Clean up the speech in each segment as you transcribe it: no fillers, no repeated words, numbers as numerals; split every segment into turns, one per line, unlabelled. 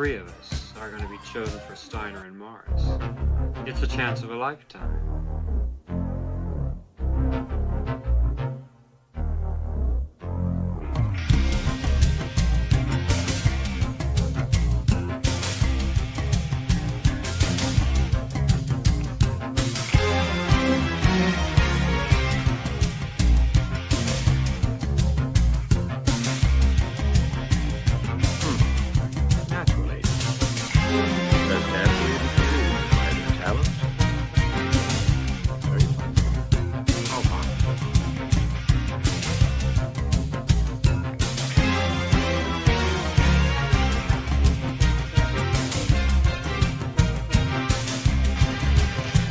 three of us are going to be chosen for Steiner and Mars. It's a chance of a lifetime.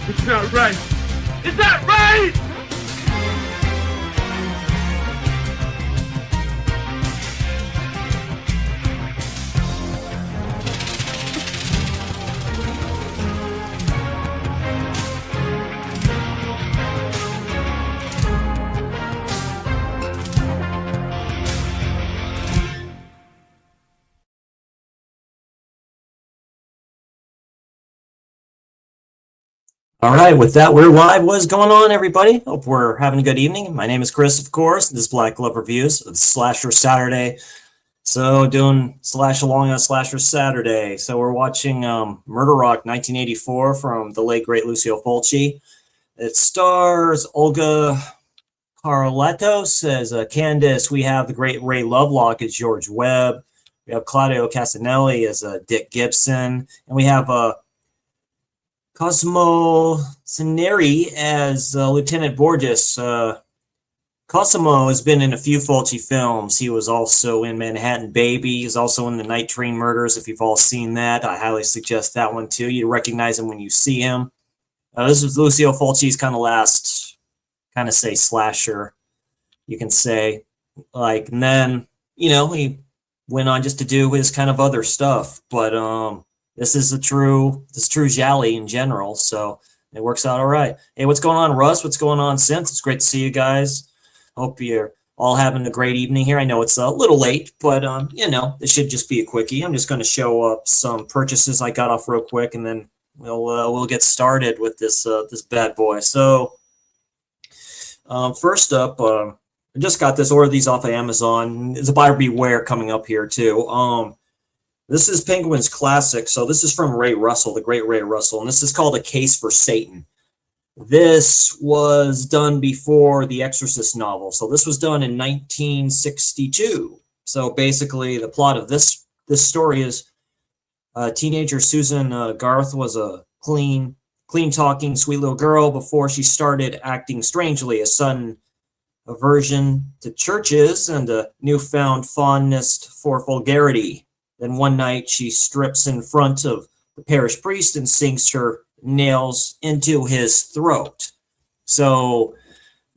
It's not right! Is that right?!
All right, with that, we're live. What's going on, everybody? Hope we're having a good evening. My name is Chris, of course. This is Black Glove Reviews of Slasher Saturday. So doing Slash Along on Slasher Saturday. So we're watching Murder Rock 1984 from the late, great Lucio Fulci. It stars Olga Carletos as Candace. We have the great Ray Lovelock as George Webb. We have Claudio Casanelli as Dick Gibson. And we have Cosimo Cineri as Lieutenant Borges. Cosimo has been in a few Fulci films. He was also in Manhattan Baby. He's also in the Night Train Murders. If you've all seen that, I highly suggest that one too. You recognize him when you see him. This is Lucio Fulci's kind of last, kind of say slasher, you can say. And then, he went on just to do his kind of other stuff. But this is true Gialli in general, so it works out all right. Hey, what's going on, Russ? What's going on, Synth? It's great to see you guys. Hope you're all having a great evening here. I know it's a little late, but this should just be a quickie. I'm just going to show up some purchases I got off real quick, and then we'll get started with this bad boy. So first up, I just got this. Ordered these off of Amazon. There's a buyer beware coming up here too. This is Penguin's Classic. So this is from Ray Russell, the great Ray Russell, and this is called A Case for Satan. This was done before the Exorcist novel. So this was done in 1962. So basically the plot of this story is teenager Susan Garth was a clean talking, sweet little girl before she started acting strangely, a sudden aversion to churches and a newfound fondness for vulgarity. Then one night she strips in front of the parish priest and sinks her nails into his throat. So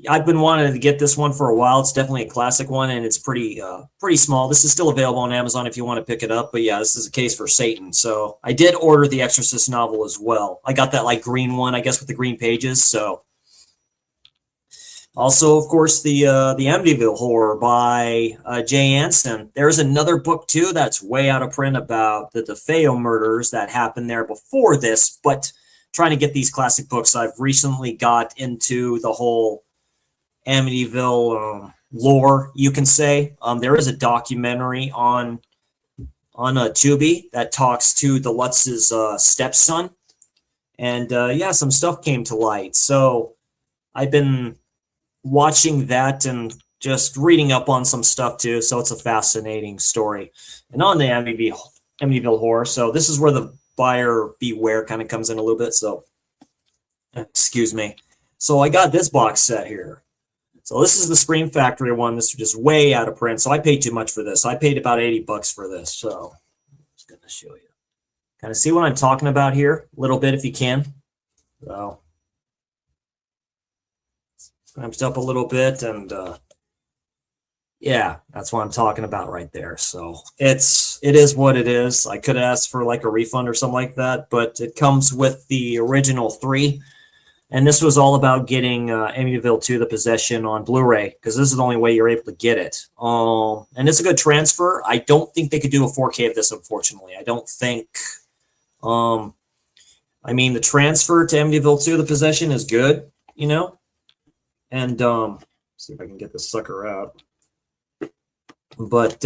I've been wanting to get this one for a while. It's definitely a classic one, and it's pretty small. This is still available on Amazon if you want to pick it up. But yeah, this is A Case for Satan. So I did order the Exorcist novel as well. I got that green one, I guess, with the green pages. So also, of course, the Amityville Horror by Jay Anson. There's another book, too, that's way out of print about the DeFeo murders that happened there before this. But trying to get these classic books, I've recently got into the whole Amityville lore, you can say. There is a documentary on Tubi that talks to the Lutz's stepson. And, some stuff came to light. So I've been watching that and just reading up on some stuff too, so it's a fascinating story. And on the Amityville Horror, so this is where the buyer beware kind of comes in a little bit, so excuse me. So I got this box set here. So this is the Scream Factory one. This is just way out of print, so I paid too much for this. I paid about $80 for this, so I'm just going to show you. Kind of see what I'm talking about here a little bit if you can. So scrunched up a little bit, and yeah, that's what I'm talking about right there. So it is what it is. I could ask for a refund or something like that, but it comes with the original 3, And this was all about getting Amityville 2, The Possession, on Blu-ray, because this is the only way you're able to get it. And it's a good transfer. I don't think they could do a 4K of this, unfortunately. I don't think. I mean, the transfer to Amityville 2, The Possession, is good, you know. And see if I can get this sucker out. But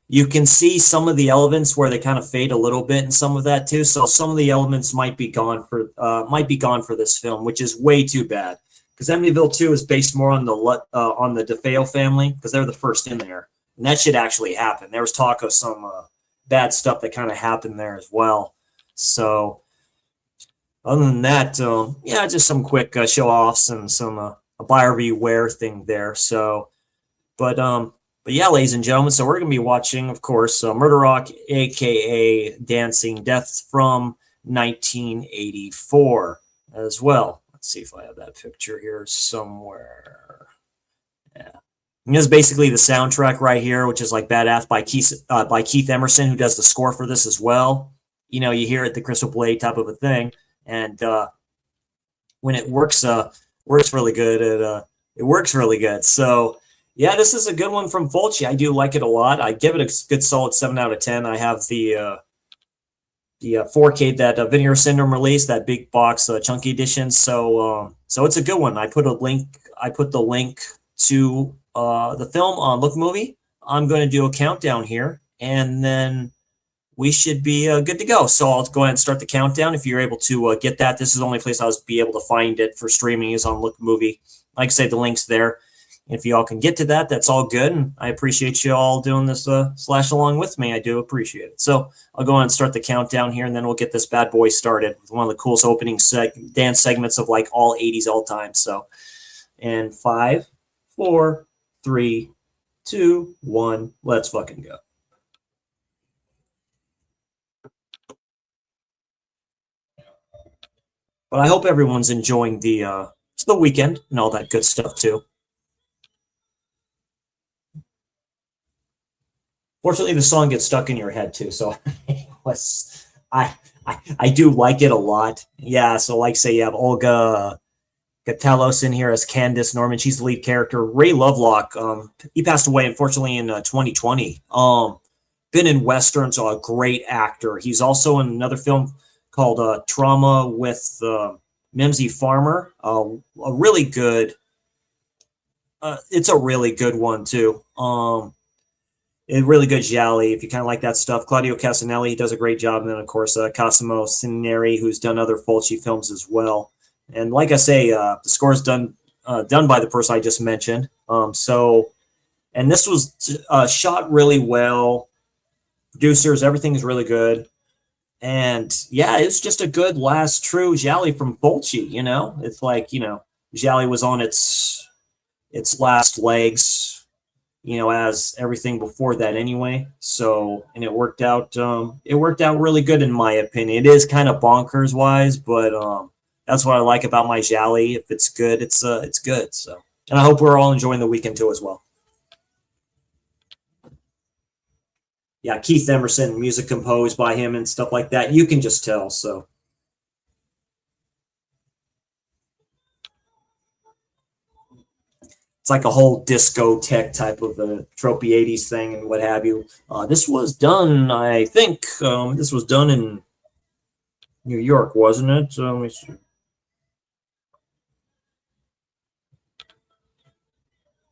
you can see some of the elements where they kind of fade a little bit, and some of that too. So some of the elements might be gone for this film, which is way too bad. Because Amityville 2 is based more on the DeFeo family, because they're the first in there, and that should actually happen. There was talk of some bad stuff that kind of happened there as well. So other than that, yeah, just some quick show offs and some a buyer beware thing there. So, but yeah, ladies and gentlemen, so we're going to be watching, of course, Murder Rock, a.k.a. Dancing Death from 1984 as well. Let's see if I have that picture here somewhere. Yeah. And this is basically the soundtrack right here, which is like Badass by Keith Emerson, who does the score for this as well. You know, you hear it, the Crystal Blade type of a thing. And when it works really good. It works really good. So, yeah, this is a good one from Fulci. I do like it a lot. I give it a good solid 7 out of 10. I have the 4K that Vinegar Syndrome released, that big box chunky edition. So it's a good one. I put the link to the film on Look Movie. I'm going to do a countdown here, and then we should be good to go. So I'll go ahead and start the countdown. If you're able to get that, this is the only place I'll be able to find it for streaming is on Look Movie. Like I say, the link's there. If y'all can get to that, that's all good. And I appreciate you all doing this slash along with me. I do appreciate it. So I'll go on and start the countdown here, and then we'll get this bad boy started with one of the coolest opening dance segments of like all 80s all time. So, and 5, 4, 3, 2, 1, let's fucking go. But I hope everyone's enjoying the weekend and all that good stuff too. Fortunately, the song gets stuck in your head too, so I do like it a lot. Yeah, so like say you have Olga Gatellos in here as Candace Norman. She's the lead character. Ray Lovelock, he passed away unfortunately in 2020. Been in westerns, a great actor. He's also in another film called Trauma with Mimsy Farmer. A really good. It's a really good one too. A really good Gialli, if you kind of like that stuff. Claudio Casanelli, he does a great job. And then, of course, Cosimo Cineri, who's done other Fulci films as well. And like I say, the score is done by the person I just mentioned. And this was shot really well. Producers, everything is really good. And, yeah, it's just a good last true Gialli from Fulci, you know? It's like, you know, Gialli was on its last legs, you know, as everything before that anyway. So, and it worked out really good in my opinion. It is kind of bonkers wise, but that's what I like about my Gialli. If it's good, it's good. So, and I hope we're all enjoying the weekend too as well. Yeah, Keith Emerson, music composed by him and stuff like that. You can just tell. So. It's like a whole discotheque type of a tropey 80s thing and what have you. This was done, I think, this was done in New York, wasn't it? Let me see.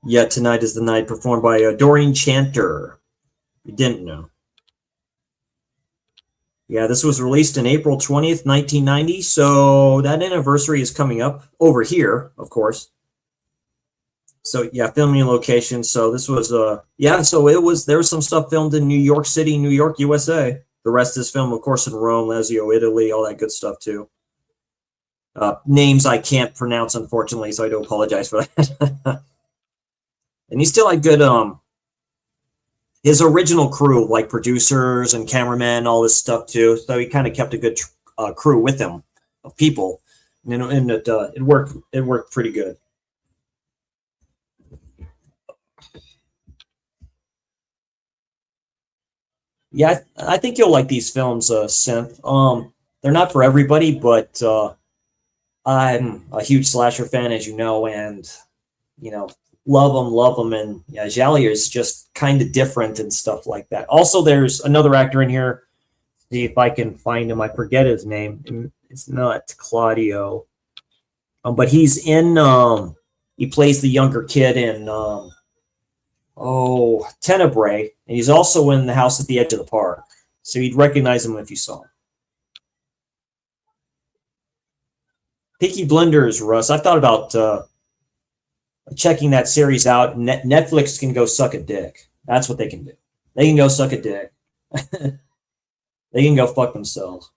Yeah, Tonight is the Night, performed by Doreen Chanter. You didn't know. Yeah, this was released in April 20th, 1990. So that anniversary is coming up over here, of course. So yeah, filming location. So this was yeah. So there was some stuff filmed in New York City, New York, USA. The rest is filmed, of course, in Rome, Lazio, Italy, all that good stuff too. Names I can't pronounce, unfortunately, so I do apologize for that. And he still had good his original crew, like producers and cameramen, all this stuff too. So he kind of kept a good crew with him of people, and it worked. It worked pretty good. Yeah, I think you'll like these films, Synth. They're not for everybody, but I'm a huge slasher fan, as you know, and you know, love them, and yeah, Gialli is just kind of different and stuff like that. Also, there's another actor in here. See if I can find him. I forget his name. It's not Claudio, but he's in. He plays the younger kid in Tenebrae, and he's also in The House at the Edge of the Park. So you'd recognize him if you saw him. Peaky Blinders, Russ. I thought about checking that series out. Netflix can go suck a dick. That's what they can do. They can go suck a dick. They can go fuck themselves.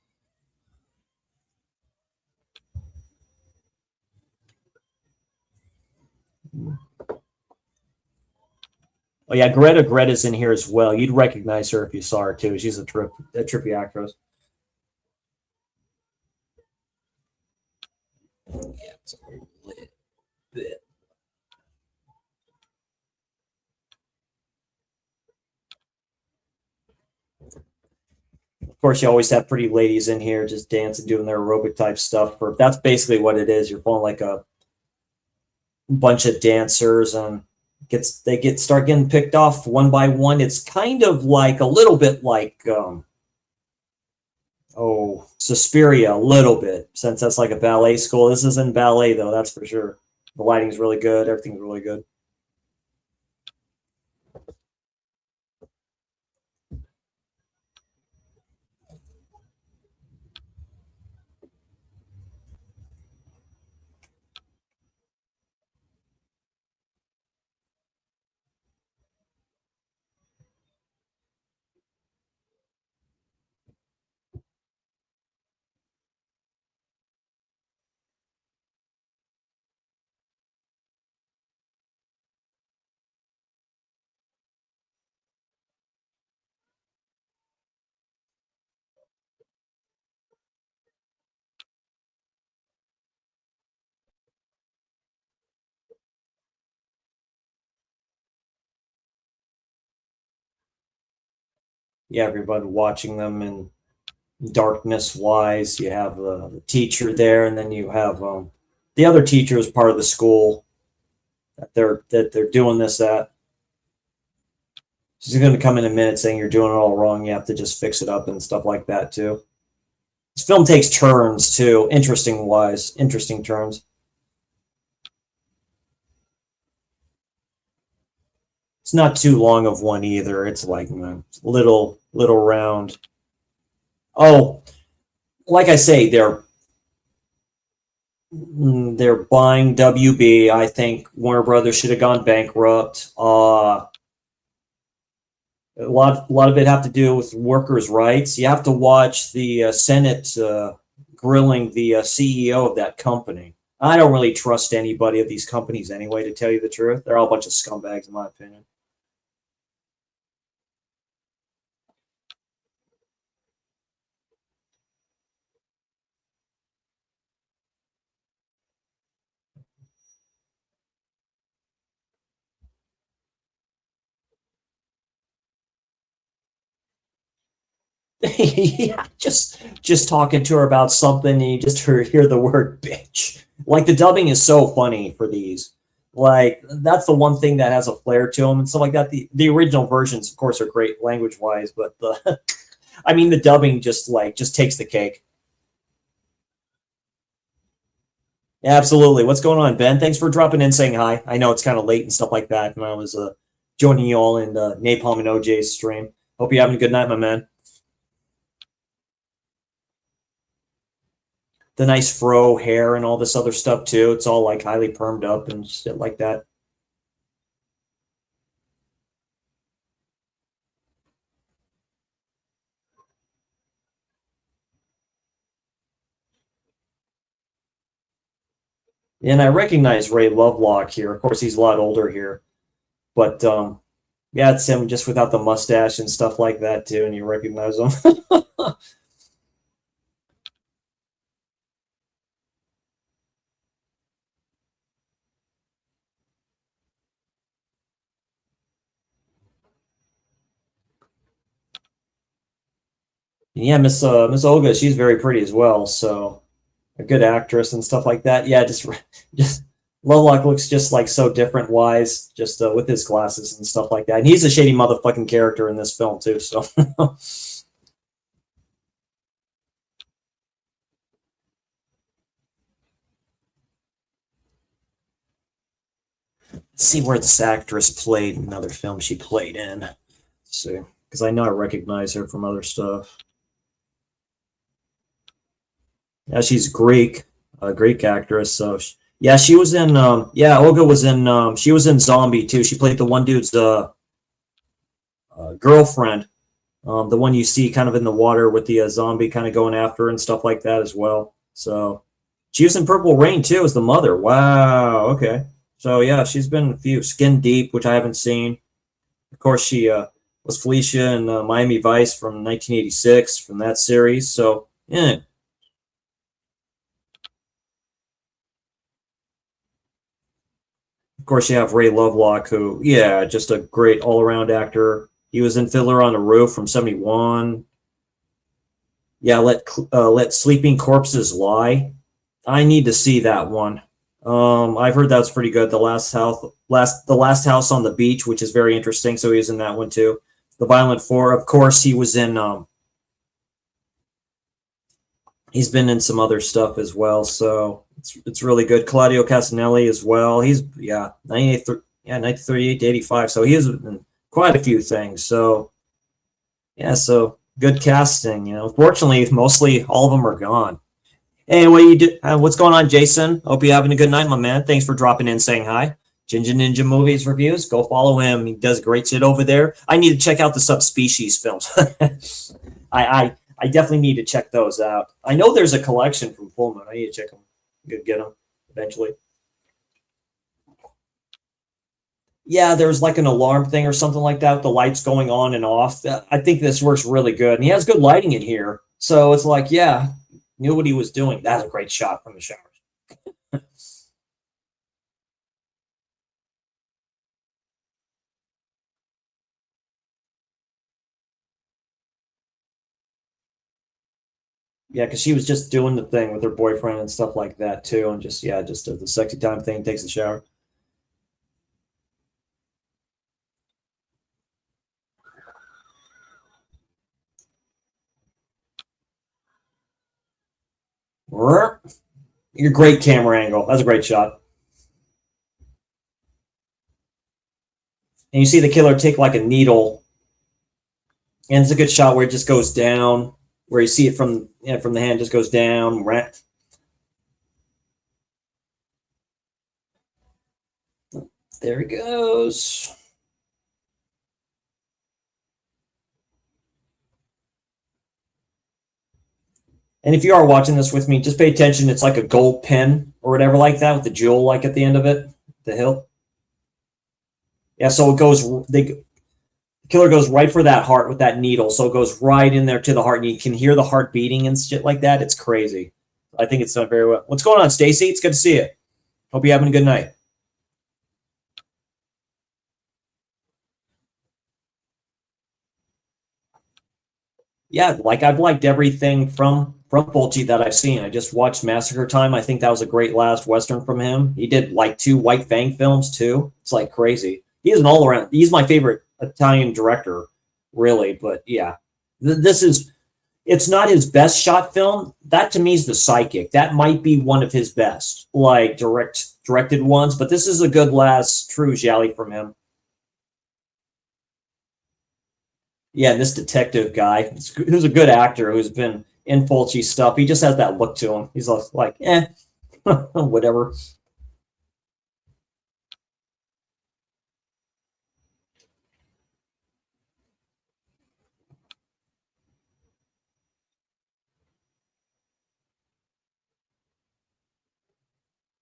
Oh yeah, Greta's in here as well. You'd recognize her if you saw her too. She's a trippy actress. Yeah, it's a little bit. Of course, you always have pretty ladies in here just dancing, doing their aerobic type stuff. Or that's basically what it is. You're pulling like a bunch of dancers, and start getting picked off one by one. It's kind of like a little bit like Suspiria, a little bit, since that's like a ballet school. This isn't ballet though, that's for sure. The lighting's really good, everything's really good. Yeah, everybody watching them, and darkness wise, you have the teacher there, and then you have the other teacher is part of the school that they're doing this at. She's going to come in a minute saying you're doing it all wrong. You have to just fix it up and stuff like that too. This film takes turns too, interesting turns. It's not too long of one either. It's like little round. Oh, like I say, they're buying WB. I think Warner Brothers should have gone bankrupt. A lot of it have to do with workers' rights. You have to watch the Senate grilling the CEO of that company. I don't really trust anybody of these companies anyway, to tell you the truth. They're all a bunch of scumbags, in my opinion. Yeah, just talking to her about something, and you just hear the word bitch. Like the dubbing is so funny for these. Like that's the one thing that has a flair to them and stuff like that. The original versions, of course, are great language wise, but the I mean the dubbing just takes the cake. Yeah, absolutely. What's going on, Ben? Thanks for dropping in, saying hi. I know it's kind of late and stuff like that, and I was joining you all in Napalm and OJ's stream. Hope you're having a good night, my man. The nice fro hair and all this other stuff too. It's all like highly permed up and shit like that. And I recognize Ray Lovelock here. Of course, he's a lot older here, but yeah, it's him just without the mustache and stuff like that too, and you recognize him. Yeah, Miss Olga, she's very pretty as well. So a good actress and stuff like that. Yeah, just Lovelock looks just like so different wise, just with his glasses and stuff like that. And he's a shady motherfucking character in this film too. So let's see where this actress played in another film she played in. Let's see, because I know I recognize her from other stuff. Yeah, she's Greek, a Greek actress. So yeah, she was in. Yeah, Olga was in. She was in Zombie too. She played the one dude's girlfriend, the one you see kind of in the water with the zombie kind of going after her and stuff like that as well. So she was in Purple Rain too as the mother. Wow. Okay. So yeah, she's been in a few. Skin Deep, which I haven't seen. Of course, she was Felicia in Miami Vice from 1986 from that series. So yeah. Of course, you have Ray Lovelock, who, yeah, just a great all-around actor. He was in Fiddler on the Roof from '71. Yeah, Let Sleeping Corpses Lie. I need to see that one. I've heard that's pretty good. The Last House on the Beach, which is very interesting. So he was in that one too. The Violent Four, of course, he was in. He's been in some other stuff as well. So it's really good. Claudio Casanelli as well. He's 1938 to 85. So he has in quite a few things. So yeah, so good casting. You know, fortunately, mostly all of them are gone. Hey, what's going on, Jason? Hope you're having a good night, my man. Thanks for dropping in, saying hi. Ginger Ninja Movies Reviews. Go follow him. He does great shit over there. I need to check out the Subspecies films. I definitely need to check those out. I know there's a collection from Full Moon. I need to check them. Get them eventually. Yeah, there's like an alarm thing or something like that. The lights going on and off. I think this works really good. And he has good lighting in here. So it's like, yeah, knew what he was doing. That's a great shot from the showers. Yeah, because she was just doing the thing with her boyfriend and stuff like that too, and just the sexy time thing. Takes a shower. Your great camera angle. That's a great shot. And you see the killer take like a needle, and it's a good shot where it just goes down, where you see it from the hand, just goes down. There he goes. And if you are watching this with me, just pay attention. It's like a gold pin or whatever like that with the jewel like at the end of it, the hilt. Yeah, so it goes. The killer goes right for that heart with that needle, so it goes right in there to the heart, and you can hear the heart beating and shit like that. It's crazy. I think it's done very well. What's going on, Stacy? It's good to see you. Hope you're having a good night. Yeah, like I've liked everything from Fulci that I've seen. I just watched Massacre Time. I think that was a great last Western from him. He did like 2 White Fang films too. It's like crazy. He's an all around. He's my favorite Italian director, really. But yeah, this is. It's not his best shot film. That to me is The Psychic. That might be one of his best, like directed ones. But this is a good last true Gialli from him. Yeah, this detective guy, who's a good actor, who's been in Fulci stuff. He just has that look to him. He's like, whatever.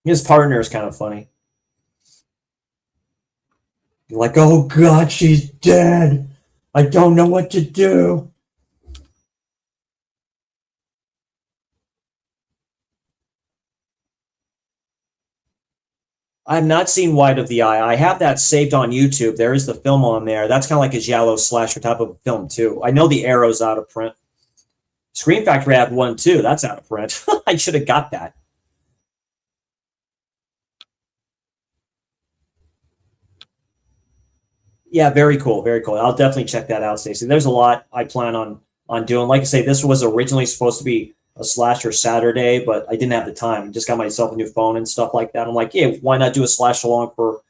His partner is kind of funny. You're like, oh God, she's dead. I don't know what to do. I have not seen White of the Eye. I have that saved on YouTube. There is the film on there. That's kind of like a Giallo slasher type of film too. I know the Arrow's out of print. Screen Factory have one too. That's out of print. I should have got that. Yeah, very cool, very cool. I'll definitely check that out, Stacey. There's a lot I plan on doing. Like I say, this was originally supposed to be a slasher Saturday, but I didn't have the time. Just got myself a new phone and stuff like that. I'm like, yeah, why not do a slash along for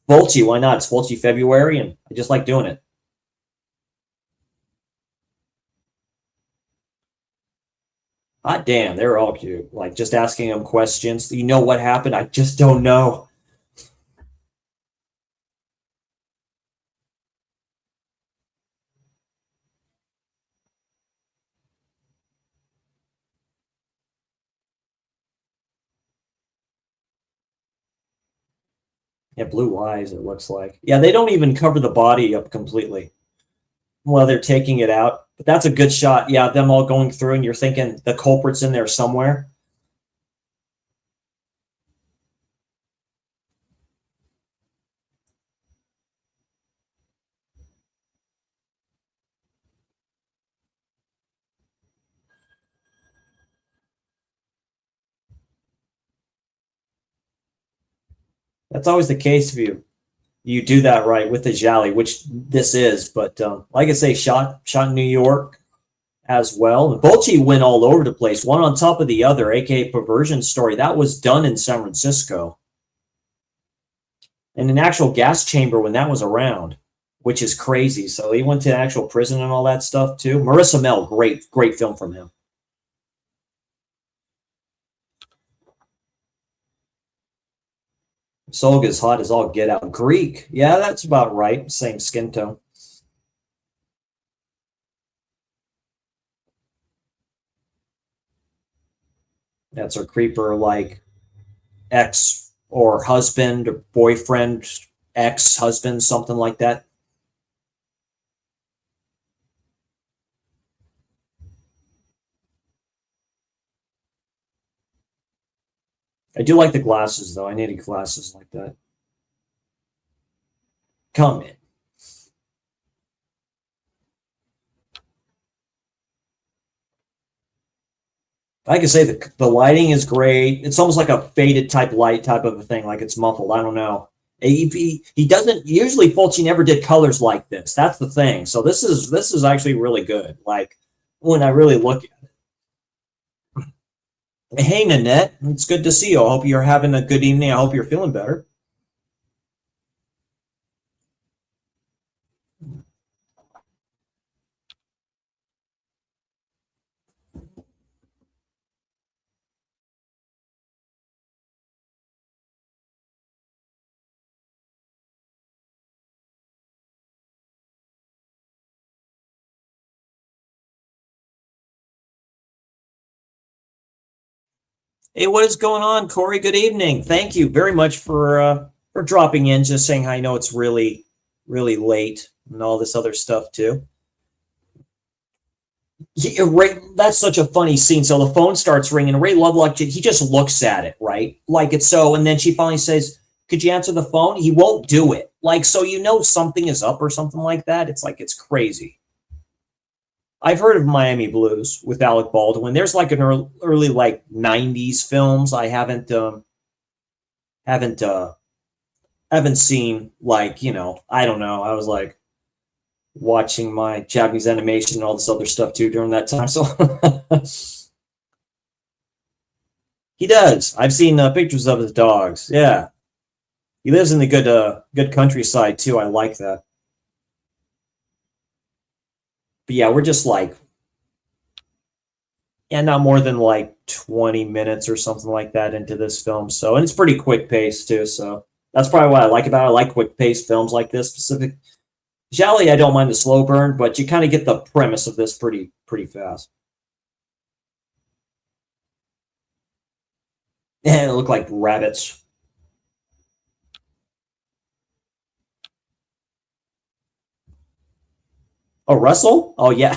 Fulci? Why not? It's Fulci February, and I just like doing it. Hot damn, they're all cute. Like just asking them questions. You know what happened? I just don't know. Yeah, blue eyes, it looks like. Yeah, they don't even cover the body up completely while they're taking it out. But that's a good shot. Yeah, them all going through, and you're thinking the culprit's in there somewhere. That's always the case if you do that right with the Gialli, which this is. But like I say, shot in New York as well. Fulci went all over the place, one on top of the other, aka Perversion Story. That was done in San Francisco. In an actual gas chamber when that was around, which is crazy. So he went to an actual prison and all that stuff too. Marissa Mel, great film from him. Solga's hot as all get out. Greek, yeah, that's about right. Same skin tone. That's her creeper like ex or husband or boyfriend, ex husband, something like that. I do like the glasses though. I needed glasses like that. Come in. I can say the lighting is great. It's almost like a faded type light type of a thing, like it's muffled. I don't know. He doesn't usually. Fulci never did colors like this. That's the thing. So this is actually really good. Like when I really look. Hey Nanette, it's good to see you. I hope you're having a good evening. I hope you're feeling better. Hey, what is going on, Corey? Good evening. Thank you very much for dropping in. Just saying, I know it's really late and all this other stuff too. Ray, that's such a funny scene. So the phone starts ringing. Ray Lovelock, he just looks at it, right? Like it's so, and then she finally says, "Could you answer the phone?" He won't do it. Like so, something is up or something like that. It's like it's crazy. I've heard of Miami Blues with Alec Baldwin. There's like an early like '90s films. I haven't haven't seen like I don't know. I was like watching my Japanese animation and all this other stuff too during that time. So he does. I've seen pictures of his dogs. Yeah, he lives in the good countryside too. I like that. But yeah, we're just like not more than like 20 minutes or something like that into this film. So and it's pretty quick pace too. So that's probably what I like about it. I like quick pace films like this. Specific Gialli, I don't mind the slow burn, but you kind of get the premise of this pretty fast. And it looked like rabbits. Oh, Russell? Oh yeah.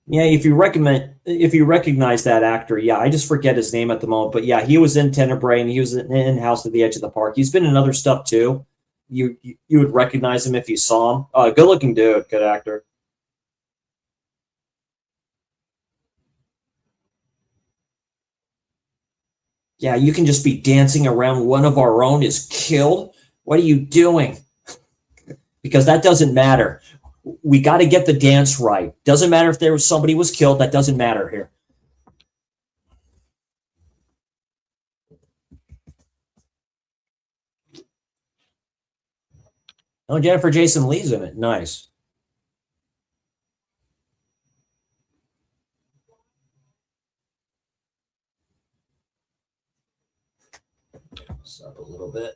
Yeah, if you recognize that actor, yeah, I just forget his name at the moment, but yeah, he was in Tenebrae and he was in House at the Edge of the Park. He's been in other stuff too. You would recognize him if you saw him. Good looking dude, good actor. Yeah, you can just be dancing around one of our own is killed. What are you doing? Because that doesn't matter. We got to get the dance right. Doesn't matter if there was somebody was killed. That doesn't matter here. Oh, Jennifer Jason Leigh's in it. Nice. Up a little bit.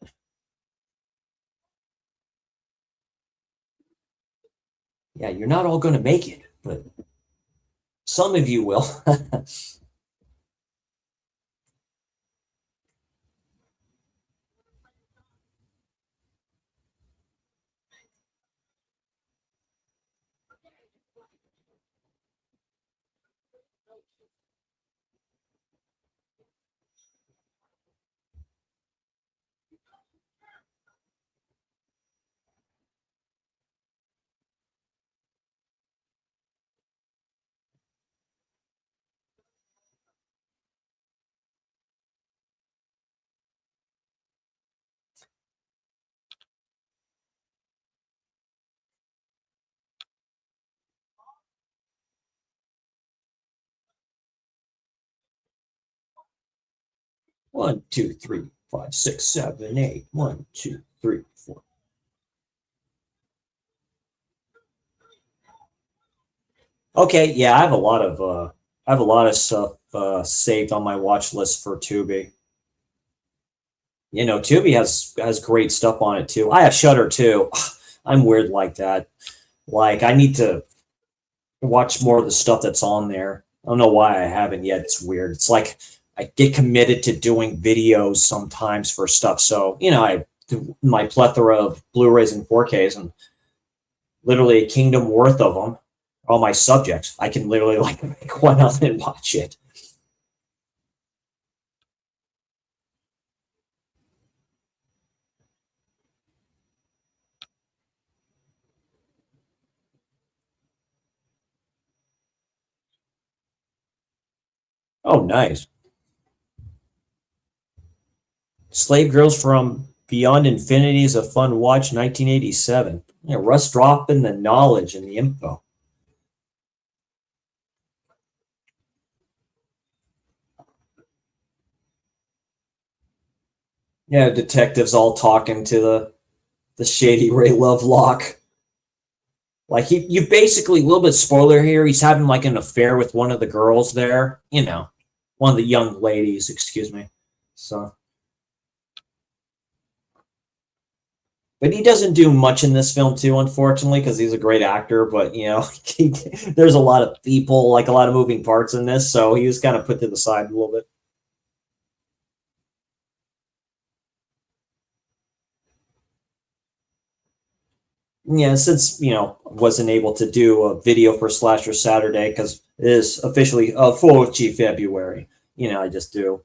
Yeah, you're not all going to make it, but some of you will. 1, 2, 3, 5, 6, 7, 8. 1, 2, 3, 4. Okay, yeah, I have a lot of stuff saved on my watch list for Tubi. You know, Tubi has great stuff on it too. I have Shutter too. I'm weird like that. Like I need to watch more of the stuff that's on there. I don't know why I haven't yet. It's weird. It's like I get committed to doing videos sometimes for stuff. So, you know, I do my plethora of Blu-rays and 4Ks and literally a kingdom worth of them, all my subjects. I can literally like make one up and watch it. Oh, nice. Slave Girls from Beyond Infinity is a fun watch, 1987. Yeah, Russ dropping the knowledge and the info. Yeah, detectives all talking to the shady Ray Lovelock. Like you basically a little bit spoiler here. He's having like an affair with one of the girls there. You know, one of the young ladies. Excuse me. So, but he doesn't do much in this film too, unfortunately, because he's a great actor. But you know, there's a lot of people, like a lot of moving parts in this, so he was kind of put to the side a little bit. Yeah, since you know wasn't able to do a video for Slasher Saturday because it is officially Fulci February. You know, I just do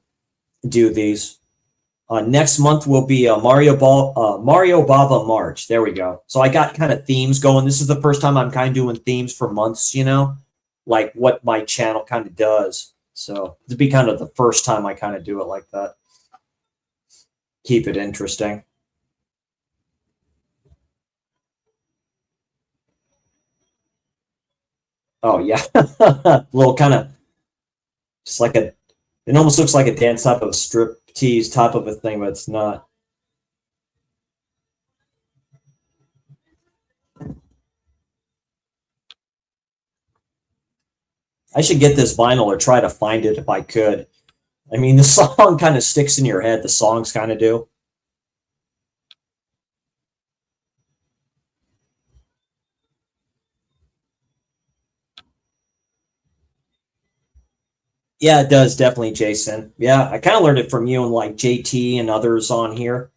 these. Next month will be Mario Bava March. There we go. So I got kind of themes going. This is the first time I'm kind of doing themes for months. You know, like what my channel kind of does. So it'd be kind of the first time I kind of do it like that. Keep it interesting. Oh yeah, little kind of just like a. It almost looks like a dance type of a strip tease type of a thing, but it's not. I should get this vinyl or try to find it if I could. I mean, the song kind of sticks in your head. The songs kind of do. Yeah, it does definitely, Jason. Yeah, I kind of learned it from you and like JT and others on here.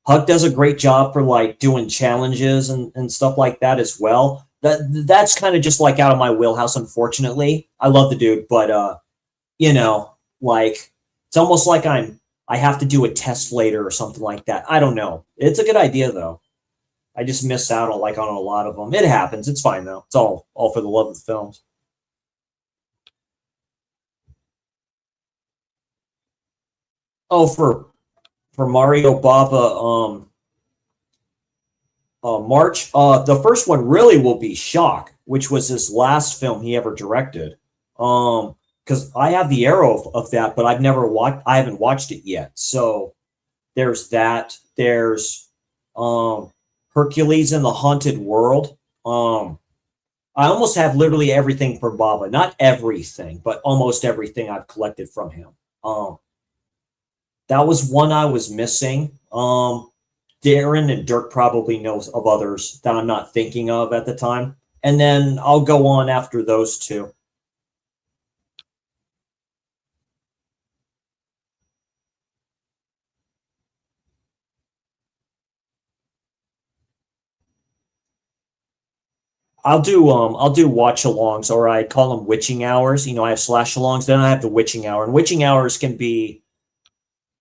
Huck does a great job for like doing challenges and stuff like that as well. that's kind of just like out of my wheelhouse, unfortunately. I love the dude, but you know, like it's almost like I have to do a test later or something like that. I don't know. It's a good idea though. I just miss out on on a lot of them. It happens. It's fine though. It's all for the love of the films. Oh, for Mario Bava, March. The first one really will be Shock, which was his last film he ever directed. Because I have the arrow of that, but I've never watched. I haven't watched it yet. So there's that. There's Hercules in the Haunted World. I almost have literally everything from Baba. Not everything, but almost everything I've collected from him. That was one I was missing. Darren and Dirk probably knows of others that I'm not thinking of at the time. And then I'll go on after those two. I'll do watch alongs, or I call them witching hours. You know, I have slash alongs, then I have the witching hour. And witching hours can be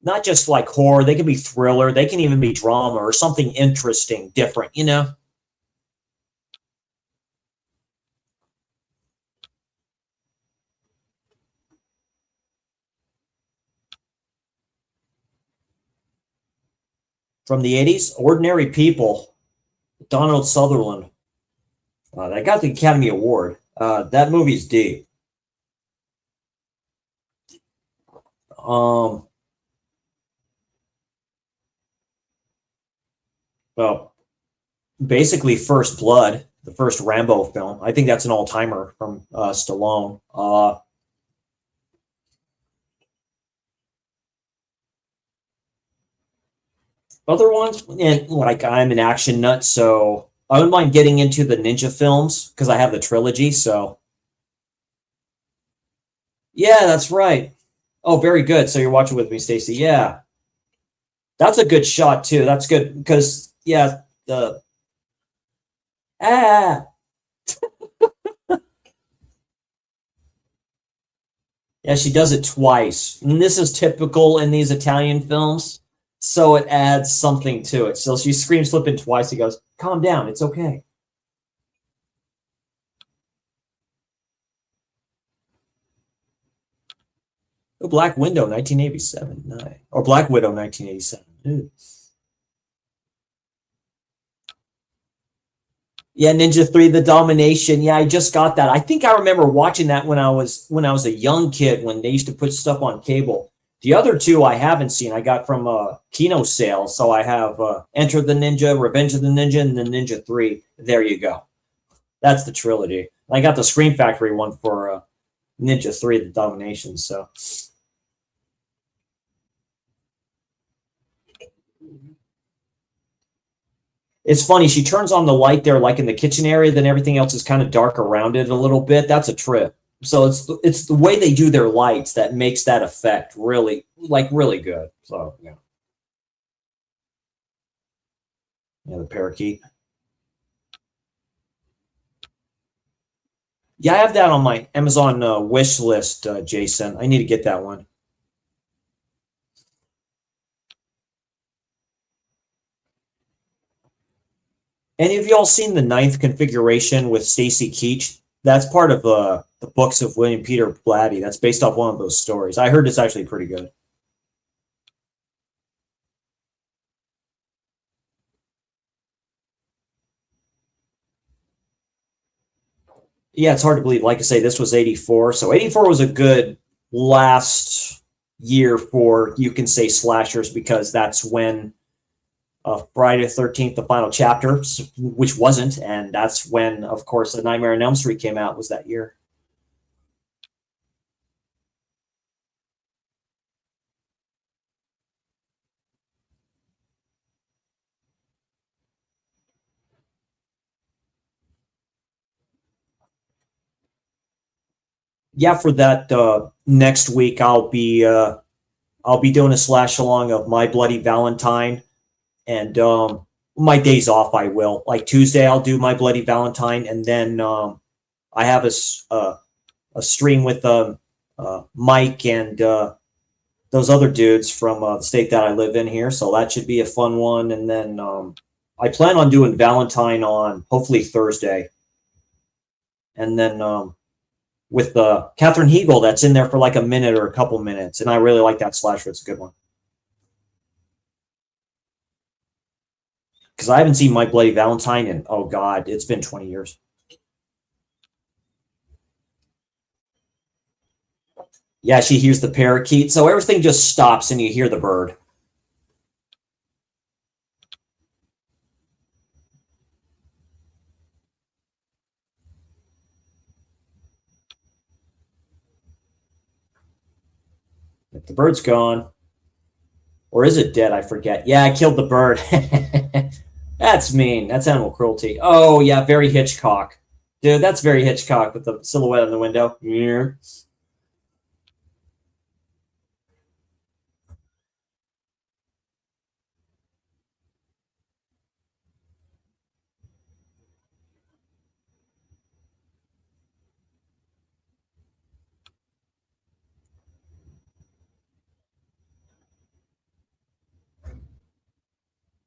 not just like horror, they can be thriller, they can even be drama or something interesting, different, you know? From the 80s, Ordinary People, Donald Sutherland. That got the Academy Award. That movie's deep. Um, well, basically First Blood, the first Rambo film. I think that's an all-timer from Stallone. Other ones, and like I'm an action nut, so I wouldn't mind getting into the ninja films because I have the trilogy. So yeah, that's right. Oh, very good. So you're watching with me, Stacy. Yeah, that's a good shot too. That's good because yeah, the ah yeah, she does it twice, and this is typical in these Italian films. So it adds something to it. So she screams flipping twice. He goes, "Calm down, it's okay." Oh, Black Window, 1987. Nice. Or Black Widow, 1987. Ooh. Yeah, Ninja 3, The Domination. Yeah, I just got that. I think I remember watching that when I was a young kid when they used to put stuff on cable. The other two I haven't seen. I got from Kino sale. So I have Enter the Ninja, Revenge of the Ninja, and the Ninja 3. There you go. That's the trilogy. I got the Scream Factory one for Ninja 3, The Domination. So it's funny. She turns on the light there, like in the kitchen area, then everything else is kind of dark around it a little bit. That's a trip. So it's the way they do their lights that makes that effect really good. So yeah, yeah, the parakeet. Yeah, I have that on my Amazon wish list, Jason. I need to get that one. Any of y'all seen the ninth configuration with Stacy Keach? That's part of the books of William Peter Blatty. That's based off one of those stories. I heard it's actually pretty good. Yeah, it's hard to believe. Like I say, this was 84. So 84 was a good last year for, you can say, slashers, because that's when Friday the 13th, the final chapter, which wasn't. And that's when, of course, The Nightmare on Elm Street came out, was that year. Yeah, for that next week, I'll be doing a slash along of My Bloody Valentine, and my days off, I will. Like Tuesday, I'll do my Bloody Valentine, and then I have a stream with Mike and those other dudes from the state that I live in here. So that should be a fun one. And then I plan on doing Valentine on hopefully Thursday. And then with Catherine Hegel, that's in there for like a minute or a couple minutes. And I really like that slasher. It's a good one. Because I haven't seen My Bloody Valentine in, oh God, it's been 20 years. Yeah, she hears the parakeet. So everything just stops and you hear the bird. If the bird's gone. Or is it dead? I forget. Yeah, I killed the bird. That's mean. That's animal cruelty. Oh, yeah, very Hitchcock. Dude, that's very Hitchcock with the silhouette in the window. Yeah.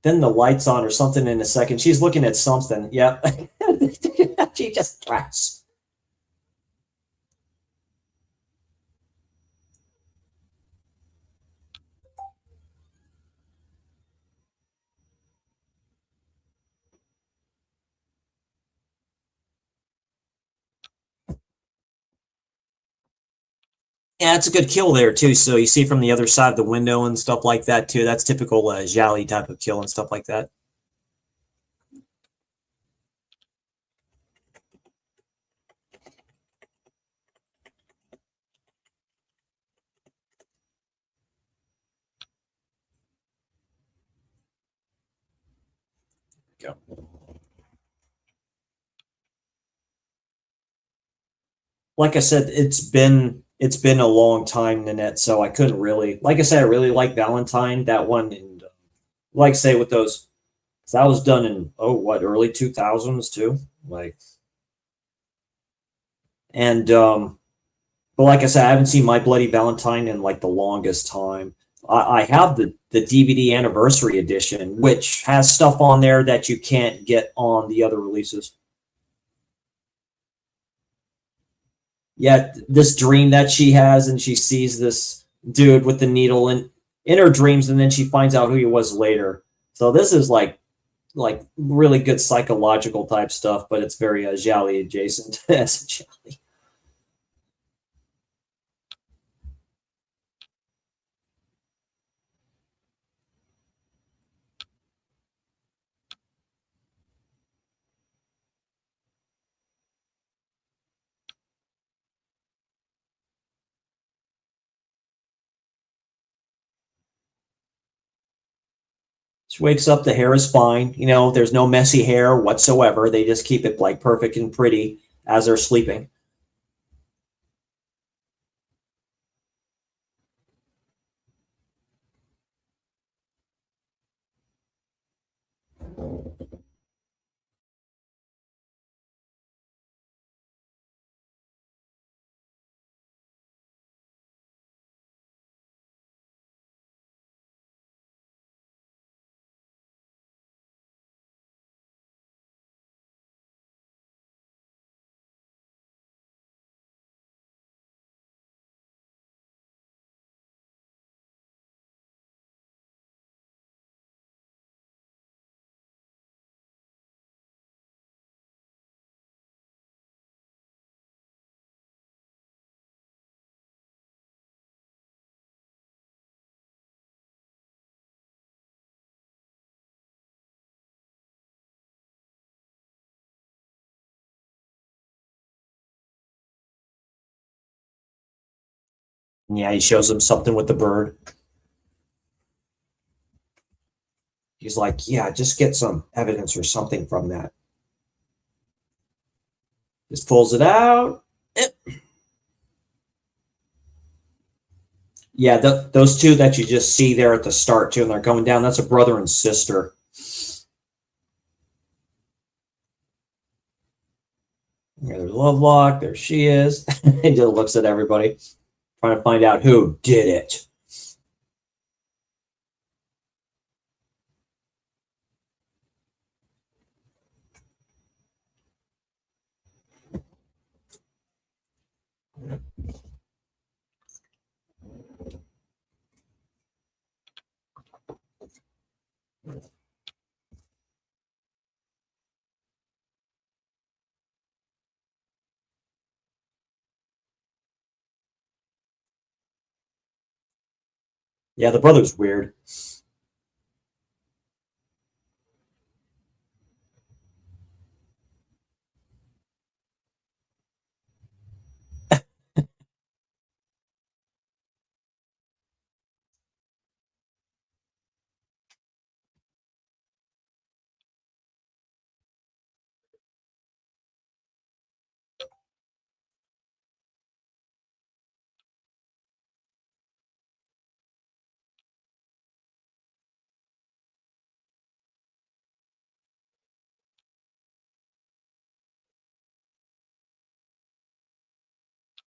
Then the light's on or something in a second. She's looking at something. Yep. She just tracks. Yeah, it's a good kill there too. So you see from the other side of the window and stuff like that too. That's typical Gialli type of kill and stuff like that. Go. Like I said, it's been a long time, Nanette, so I couldn't really, like I said, I really like Valentine, that one, and like I say with those, that was done in early 2000s too, like, and but like I said, I haven't seen My Bloody Valentine in like the longest time. I have the DVD anniversary edition, which has stuff on there that you can't get on the other releases. Yeah, this dream that she has, and she sees this dude with the needle in her dreams, and then she finds out who he was later. So this is like really good psychological type stuff, but it's very Gialli adjacent as Gialli. She wakes up, the hair is fine. You know, there's no messy hair whatsoever. They just keep it like perfect and pretty as they're sleeping. And yeah, he shows him something with the bird. He's like, yeah, just get some evidence or something from that. Just pulls it out. Yeah, those two that you just see there at the start too, and they're going down, that's a brother and sister. There's Lovelock. There she is. And just looks at everybody, trying to find out who did it. Yeah, the brother's weird.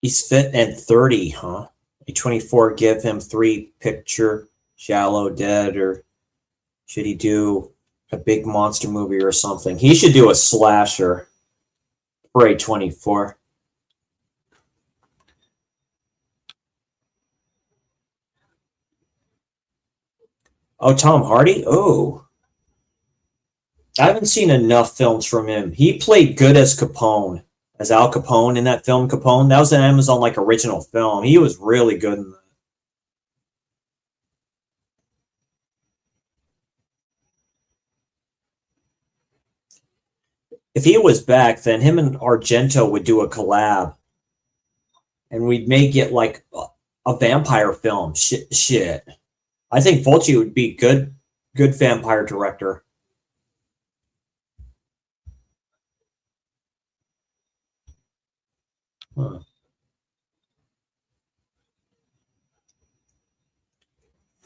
He's fit and 30, huh? A 24 give him 3 picture, shallow, dead, or should he do a big monster movie or something? He should do a slasher for a 24. Oh, Tom Hardy? Oh. I haven't seen enough films from him. He played good as Capone, as Al Capone in that film Capone. That was an Amazon like original film. He was really good in that. If he was back, then him and Argento would do a collab, and we'd make it like a vampire film. Shit. I think Fulci would be good vampire director. Huh.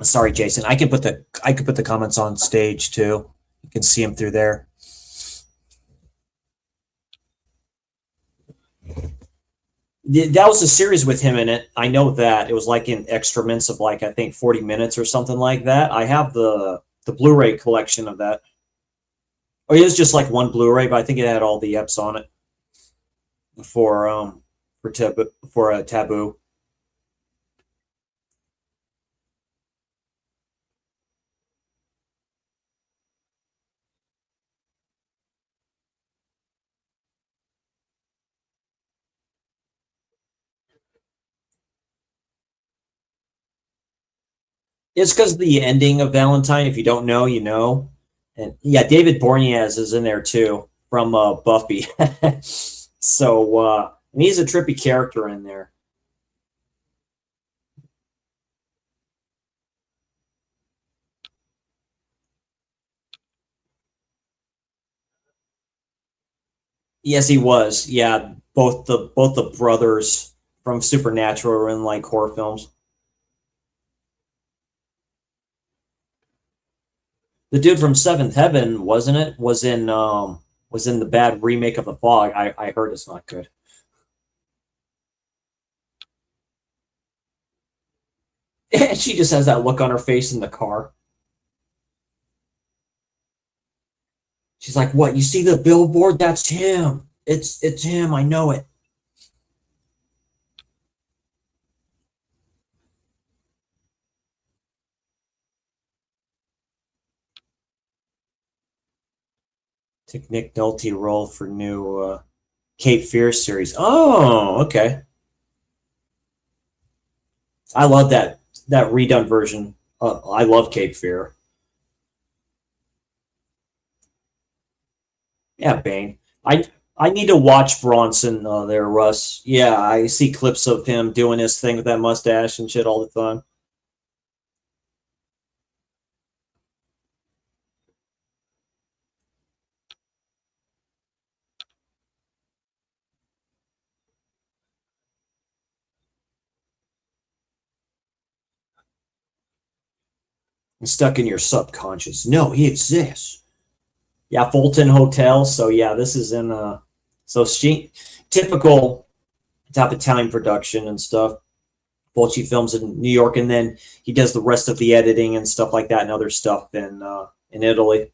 Sorry, Jason. I could put the comments on stage too. You can see them through there. That was a series with him in it. I know that it was like in excrements of like I think 40 minutes or something like that. I have the Blu-ray collection of that. Oh, it was just like one Blu-ray, but I think it had all the eps on it for a Taboo. It's because the ending of Valentine. If you don't know, you know. And yeah, David Boreanaz is in there too from Buffy. So and he's a trippy character in there. Yes, he was. Yeah, both the brothers from Supernatural were in like horror films. The dude from Seventh Heaven, wasn't it? Was in the bad remake of The Fog. I heard it's not good. And she just has that look on her face in the car. She's like, "What? You see the billboard? That's him. It's him. I know it." Took Nick Nolte role for new Cape Fear series. Oh, okay. I love that redone version. I love Cape Fear. Yeah, Bane. I need to watch Bronson there, Russ. Yeah, I see clips of him doing his thing with that mustache and shit all the time. It's stuck in your subconscious. No, he exists. Yeah, Fulton Hotel. So yeah, this is in So she typical type of Italian production and stuff. Fulci films in New York, and then he does the rest of the editing and stuff like that, and other stuff in Italy.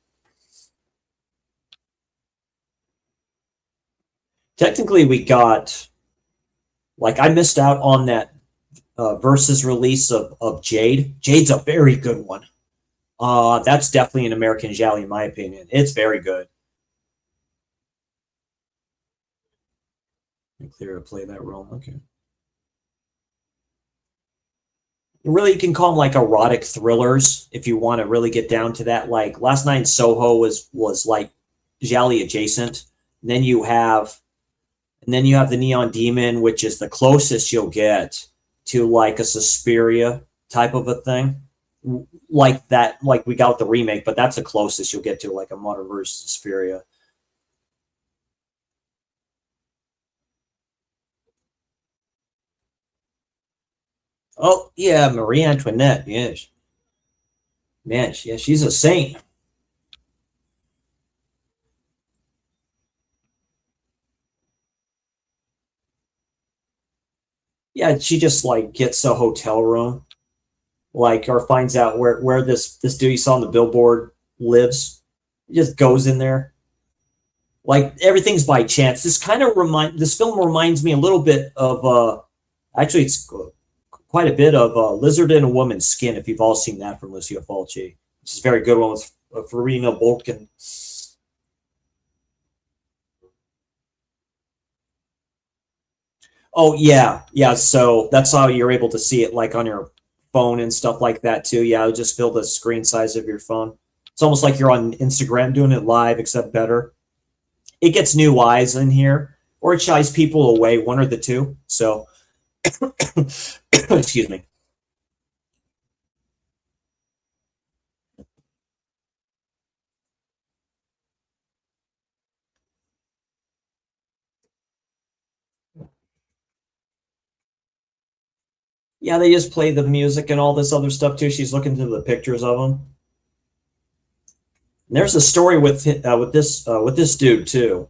Technically, we got like I missed out on that versus release of Jade. Jade's a very good one. That's definitely an American Gialli, in my opinion. It's very good. Clear to play that role. Okay. Really, you can call them like erotic thrillers if you want to really get down to that. Like Last Night in Soho was like Gialli adjacent. And then you have the Neon Demon, which is the closest you'll get to like a Suspiria type of a thing. Like that, like we got the remake, but that's the closest you'll get to like a modern version of Suspiria. Oh yeah, Marie Antoinette. Yes, man. Yeah, she's a saint. Yeah, she just like gets a hotel room, like or finds out where this dude you saw on the billboard lives. He just goes in there. Like everything's by chance. This film reminds me a little bit of actually it's quite a bit of Lizard in a Woman's Skin, if you've all seen that from Lucio Fulci. It's a very good one with Farina Bolkin. Oh yeah, yeah. So that's how you're able to see it, like on your phone and stuff like that too. Yeah, it'll just fill the screen size of your phone. It's almost like you're on Instagram doing it live, except better. It gets new eyes in here, or it shies people away, one or the two. So, excuse me. Yeah, they just play the music and all this other stuff too. She's looking through the pictures of them. And there's a story with this dude too.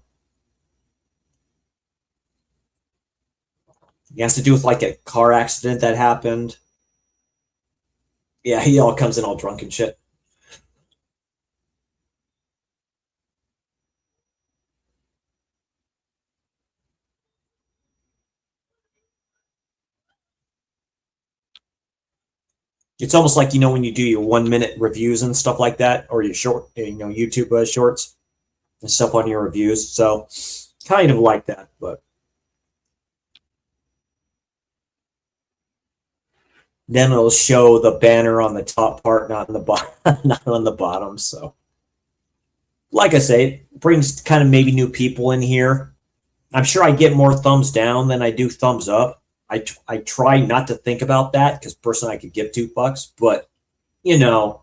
It has to do with like a car accident that happened. Yeah, he all comes in all drunk and shit. It's almost like when you do your 1 minute reviews and stuff like that, or your short, YouTube shorts and stuff on your reviews. So kind of like that, but then it'll show the banner on the top part, not on the bottom, not on the bottom. So, like I say, it brings kind of maybe new people in here. I'm sure I get more thumbs down than I do thumbs up. I try not to think about that because personally I could give $2, but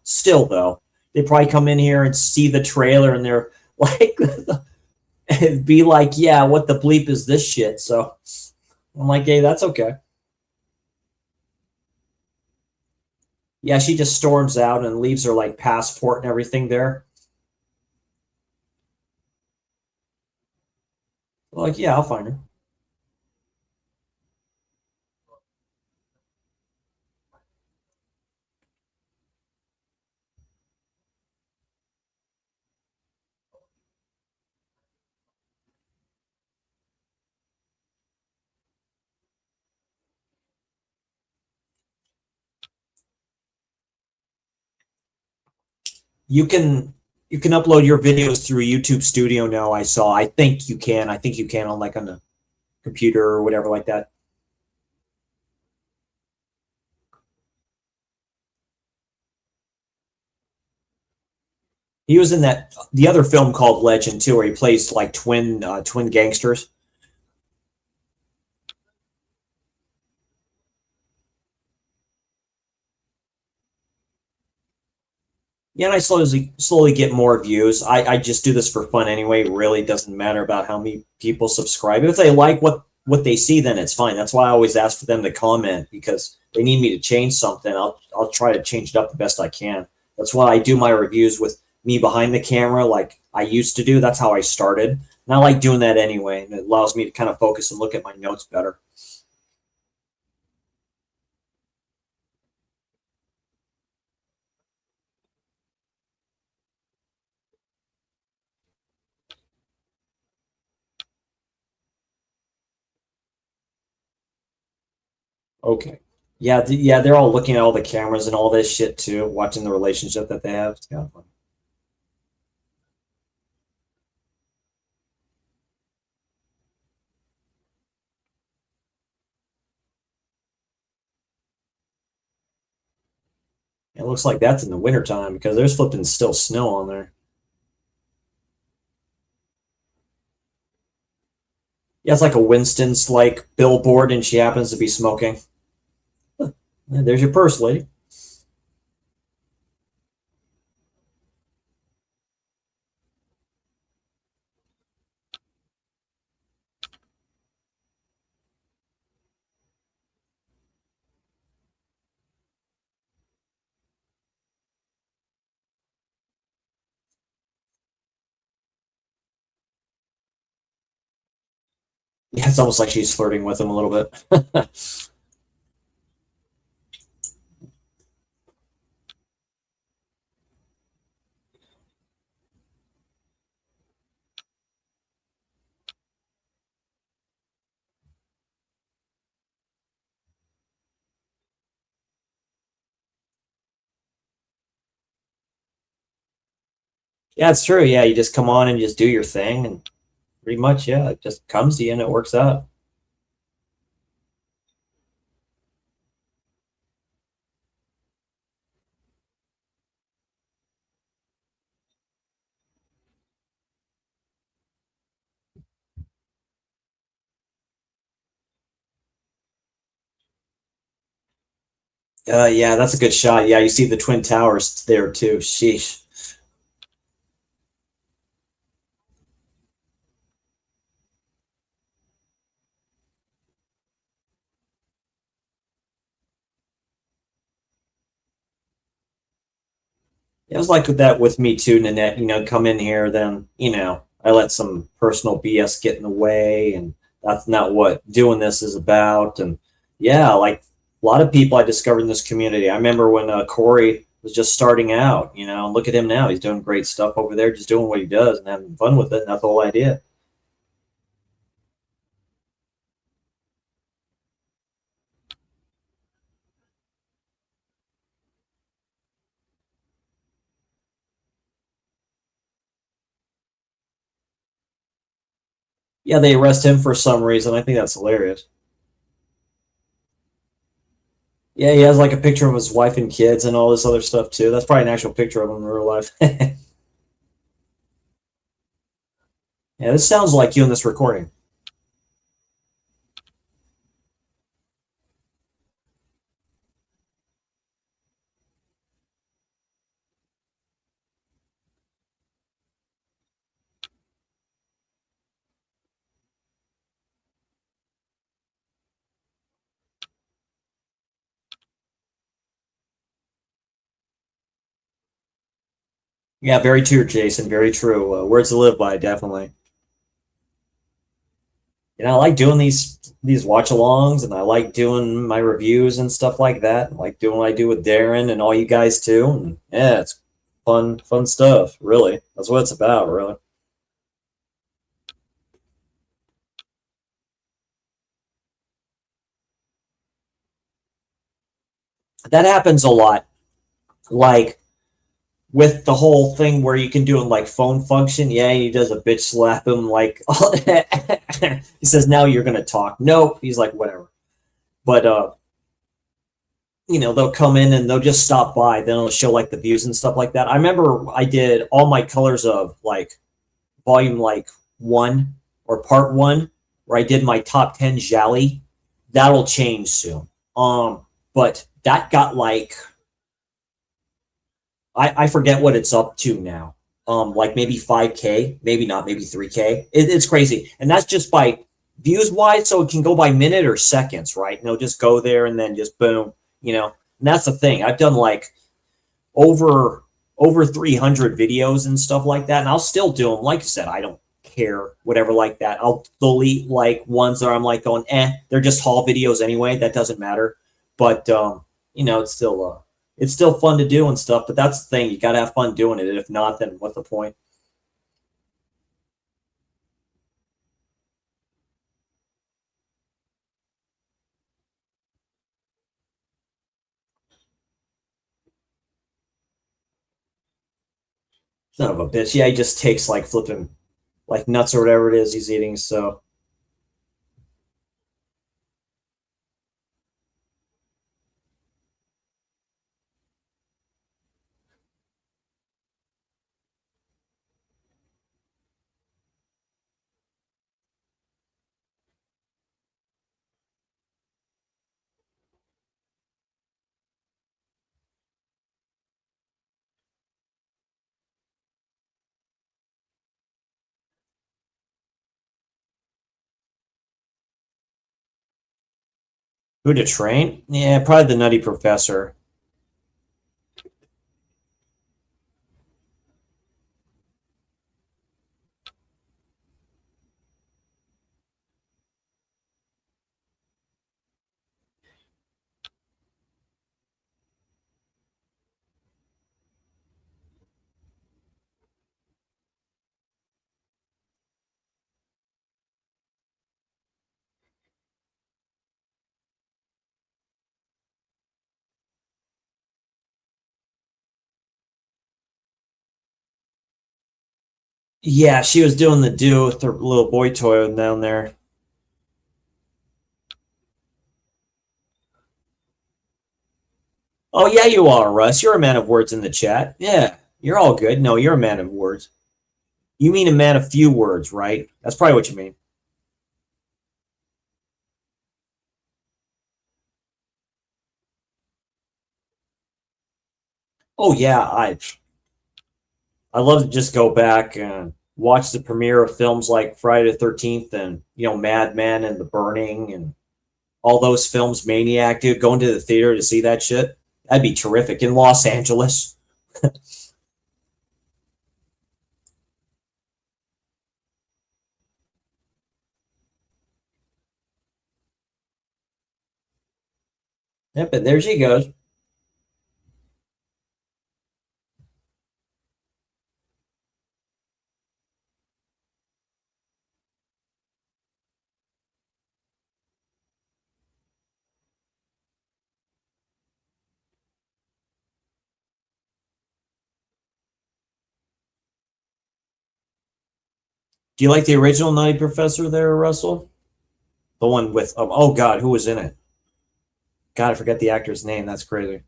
still though, they probably come in here and see the trailer and they're like, and be like, yeah, what the bleep is this shit? So I'm like, hey, that's okay. Yeah, she just storms out and leaves her like passport and everything there. Like, yeah, I'll find her. You can upload your videos through YouTube Studio now. I saw. I think you can. I think you can on the computer or whatever like that. He was in the other film called Legend too, where he plays like twin gangsters. Yeah, and I slowly get more views. I just do this for fun anyway. It really doesn't matter about how many people subscribe. If they like what they see, then it's fine. That's why I always ask for them to comment because they need me to change something. I'll try to change it up the best I can. That's why I do my reviews with me behind the camera, like I used to do. That's how I started. And And I like doing that anyway. And it allows me to kind of focus and look at my notes better. Okay. Yeah, yeah, they're all looking at all the cameras and all this shit too, watching the relationship that they have. It's kind of fun. It looks like that's in the wintertime because there's flipping still snow on there. Yeah, it's like a Winston's like billboard, and she happens to be smoking. Huh. Yeah, there's your purse, lady. Yeah, it's almost like she's flirting with him a little bit. Yeah, it's true. Yeah, you just come on and just do your thing, and pretty much, yeah, it just comes to you and it works out. Yeah, that's a good shot. Yeah, you see the Twin Towers there too. Sheesh. It was like that with me too, Nanette. Come in here, then I let some personal BS get in the way, and that's not what doing this is about. And yeah, like a lot of people I discovered in this community. I remember when Corey was just starting out. Look at him now; he's doing great stuff over there, just doing what he does and having fun with it. And that's the whole idea. Yeah, they arrest him for some reason. I think that's hilarious. Yeah, he has like a picture of his wife and kids and all this other stuff too. That's probably an actual picture of him in real life. Yeah, this sounds like you in this recording. Yeah, very true, Jason. Very true. Words to live by, definitely. I like doing these watch-alongs, and I like doing my reviews and stuff like that. I like doing what I do with Darren and all you guys too. And yeah, it's fun stuff. Really, that's what it's about. Really, that happens a lot. Like with the whole thing where you can do it like phone function. Yeah, he does a bitch slap him like he says, now you're gonna talk. Nope. He's like, whatever. But they'll come in and they'll just stop by, then it'll show like the views and stuff like that. I remember I did all my colors of like volume like one or part one, where I did my top 10 Gialli. That'll change soon. But that got like I forget what it's up to now. Like maybe 5K, maybe not, maybe 3K. It's crazy. And that's just by views wise, so it can go by minute or seconds, right? And it'll just go there and then just boom, And that's the thing. I've done like over 300 videos and stuff like that, and I'll still do them. Like I said, I don't care, whatever like that. I'll delete like ones that I'm like going, they're just haul videos anyway. That doesn't matter. But it's still fun to do and stuff. But that's the thing, you got to have fun doing it. If not, then what's the point? Son of a bitch. Yeah, he just takes like flipping like nuts or whatever it is he's eating. So who to train? Yeah, probably the Nutty Professor. Yeah, she was doing the do with her little boy toy down there. Oh yeah, you are, Russ. You're a man of words in the chat. Yeah, you're all good. No, you're a man of words. You mean a man of few words, right? That's probably what you mean. Oh yeah, I love to just go back and watch the premiere of films like Friday the 13th and Mad Men and The Burning and all those films, Maniac, dude, going to the theater to see that shit. That'd be terrific in Los Angeles. Yep, and there she goes. Do you like the original Nutty Professor there, Russell? The one with oh god, who was in it? God, I forget the actor's name. That's crazy.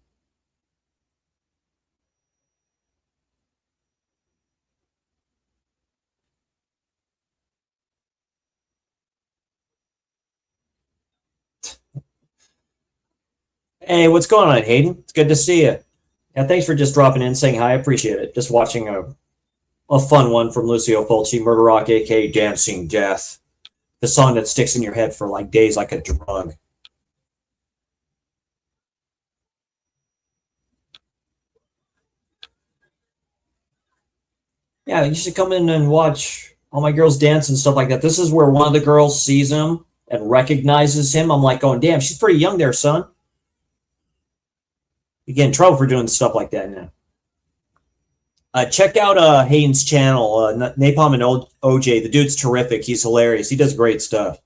Hey, what's going on, Hayden? It's good to see you. Yeah, thanks for just dropping in, saying hi. I appreciate it. Just watching a fun one from Lucio Fulci, Murder Rock, aka Dancing Death. The song that sticks in your head for like days like a drug. Yeah, you should come in and watch all my girls dance and stuff like that. This is where one of the girls sees him and recognizes him. I'm like going, damn, she's pretty young there, son. You get in trouble for doing stuff like that now. Check out Hayden's channel, Napalm and OJ. The dude's terrific. He's hilarious. He does great stuff.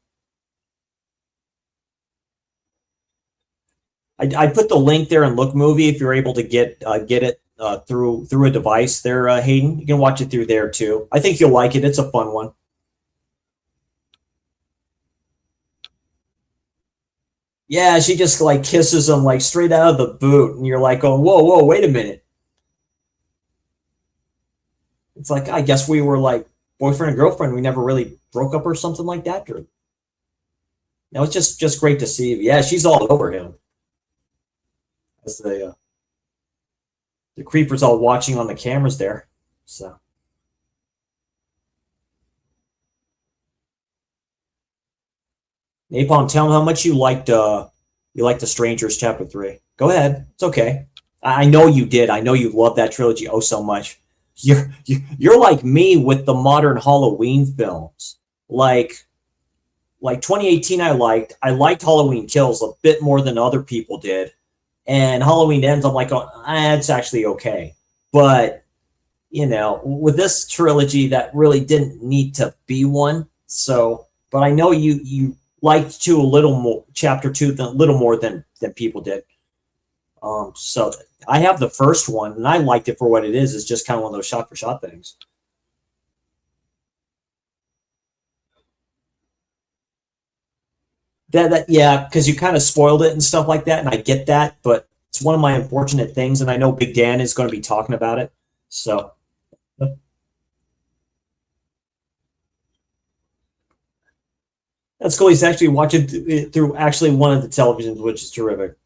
I put the link there in Look Movie if you're able to get it through a device there, Hayden. You can watch it through there too. I think you'll like it. It's a fun one. Yeah, she just like kisses him like straight out of the boot, and you're like, "Oh, whoa, wait a minute." It's like I guess we were like boyfriend and girlfriend. We never really broke up or something like that. Or no, it's just great to see. Yeah, she's all over him as the creeper's all watching on the cameras there. So Napalm, tell him how much you liked The Strangers Chapter 3. Go ahead. It's okay. I know you did. I know you loved that trilogy oh so much. you're like me with the modern Halloween films. Like 2018, I liked Halloween Kills a bit more than other people did, and Halloween Ends, I'm like, oh, it's actually okay. But with this trilogy, that really didn't need to be one. So, but I know you liked two a little more, chapter two, a little more than people did. So I have the first one, and I liked it for what it is. It's just kind of one of those shot for shot things. That yeah, because you kind of spoiled it and stuff like that, and I get that, but it's one of my unfortunate things, and I know Big Dan is going to be talking about it. So that's cool. He's actually watching through actually one of the televisions, which is terrific.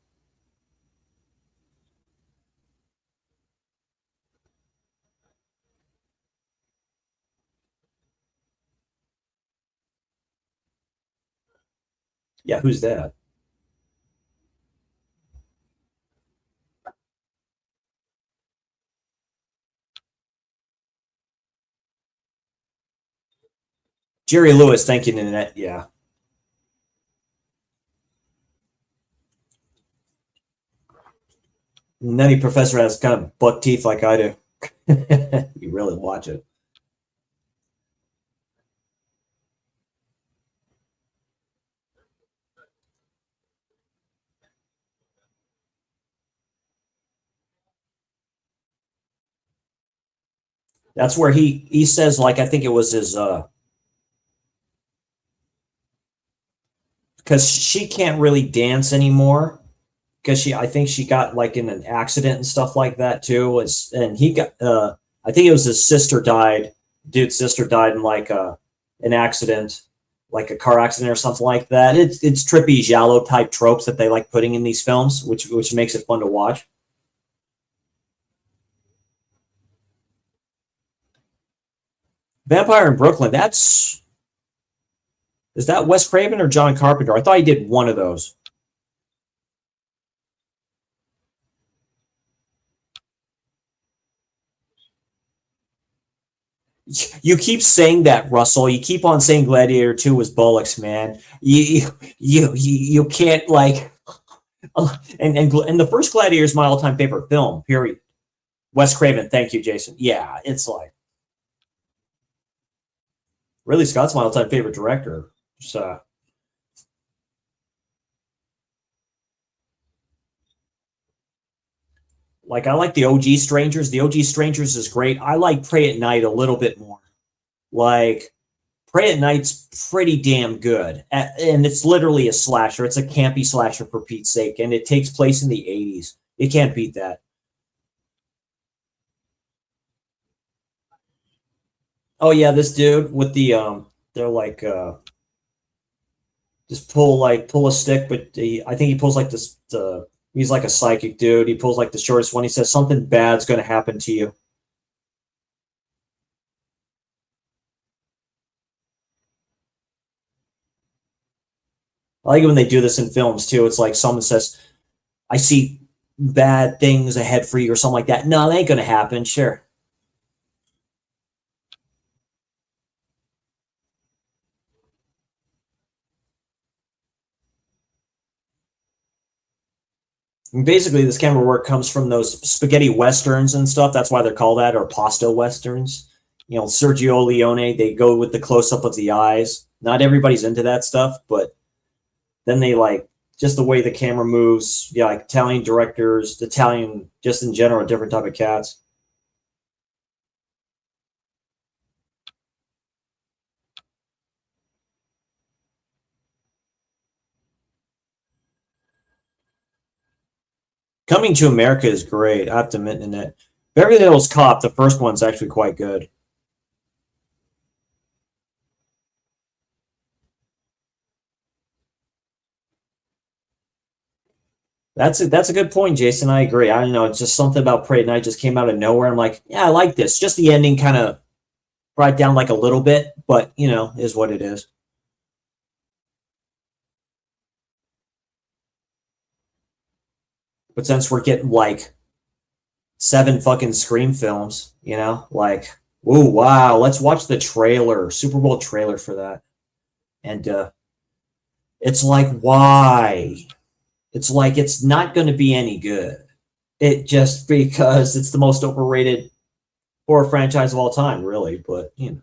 Yeah, who's that? Jerry Lewis. Thank you, Nanette. Yeah. Nutty Professor has kind of buck teeth like I do. You really watch it. That's where he says, like, I think it was his because she can't really dance anymore because she I think she got like in an accident and stuff like that too. And he got I think it was his sister died. Dude's sister died in like an accident, like a car accident or something like that. It's trippy giallo type tropes that they like putting in these films, which makes it fun to watch. Vampire in Brooklyn. That's Is that Wes Craven or John Carpenter? I thought he did one of those. You keep saying that, Russell. You keep on saying Gladiator 2 was bollocks, man. You can't like and the first Gladiator is my all-time favorite film, period. Wes Craven, thank you, Jason. Yeah, it's like really Scott's my all-time favorite director. So like I like the OG Strangers. The OG Strangers is great. I like Pray at Night a little bit more. Like Pray at Night's pretty damn good, and it's literally a slasher. It's a campy slasher for Pete's sake, and it takes place in the '80s. You can't beat that. Oh yeah, this dude with the they're like just pull a stick, but I think he pulls like this. He's like a psychic dude. He pulls like the shortest one. He says something bad's going to happen to you. I like it when they do this in films too. It's like someone says, "I see bad things ahead for you" or something like that. No, that ain't going to happen. Sure. And basically, this camera work comes from those spaghetti westerns and stuff. That's why they're called that, or pasta westerns. Sergio Leone. They go with the close up of the eyes. Not everybody's into that stuff, but then they like just the way the camera moves. Yeah, like Italian directors, Italian just in general, different type of cats. Coming to America is great. I have to admit in that. Beverly Hills Cop, the first one's actually quite good. That's a good point, Jason. I agree. I don't know. It's just something about Parade Night just came out of nowhere. I'm like, yeah, I like this. Just the ending kind of brought it down like a little bit, but is what it is. But since we're getting like 7 fucking Scream films, you know? Like, ooh, wow, let's watch the trailer, Super Bowl trailer for that. And it's like, why? It's like it's not going to be any good. It just because it's the most overrated horror franchise of all time, really. But you know,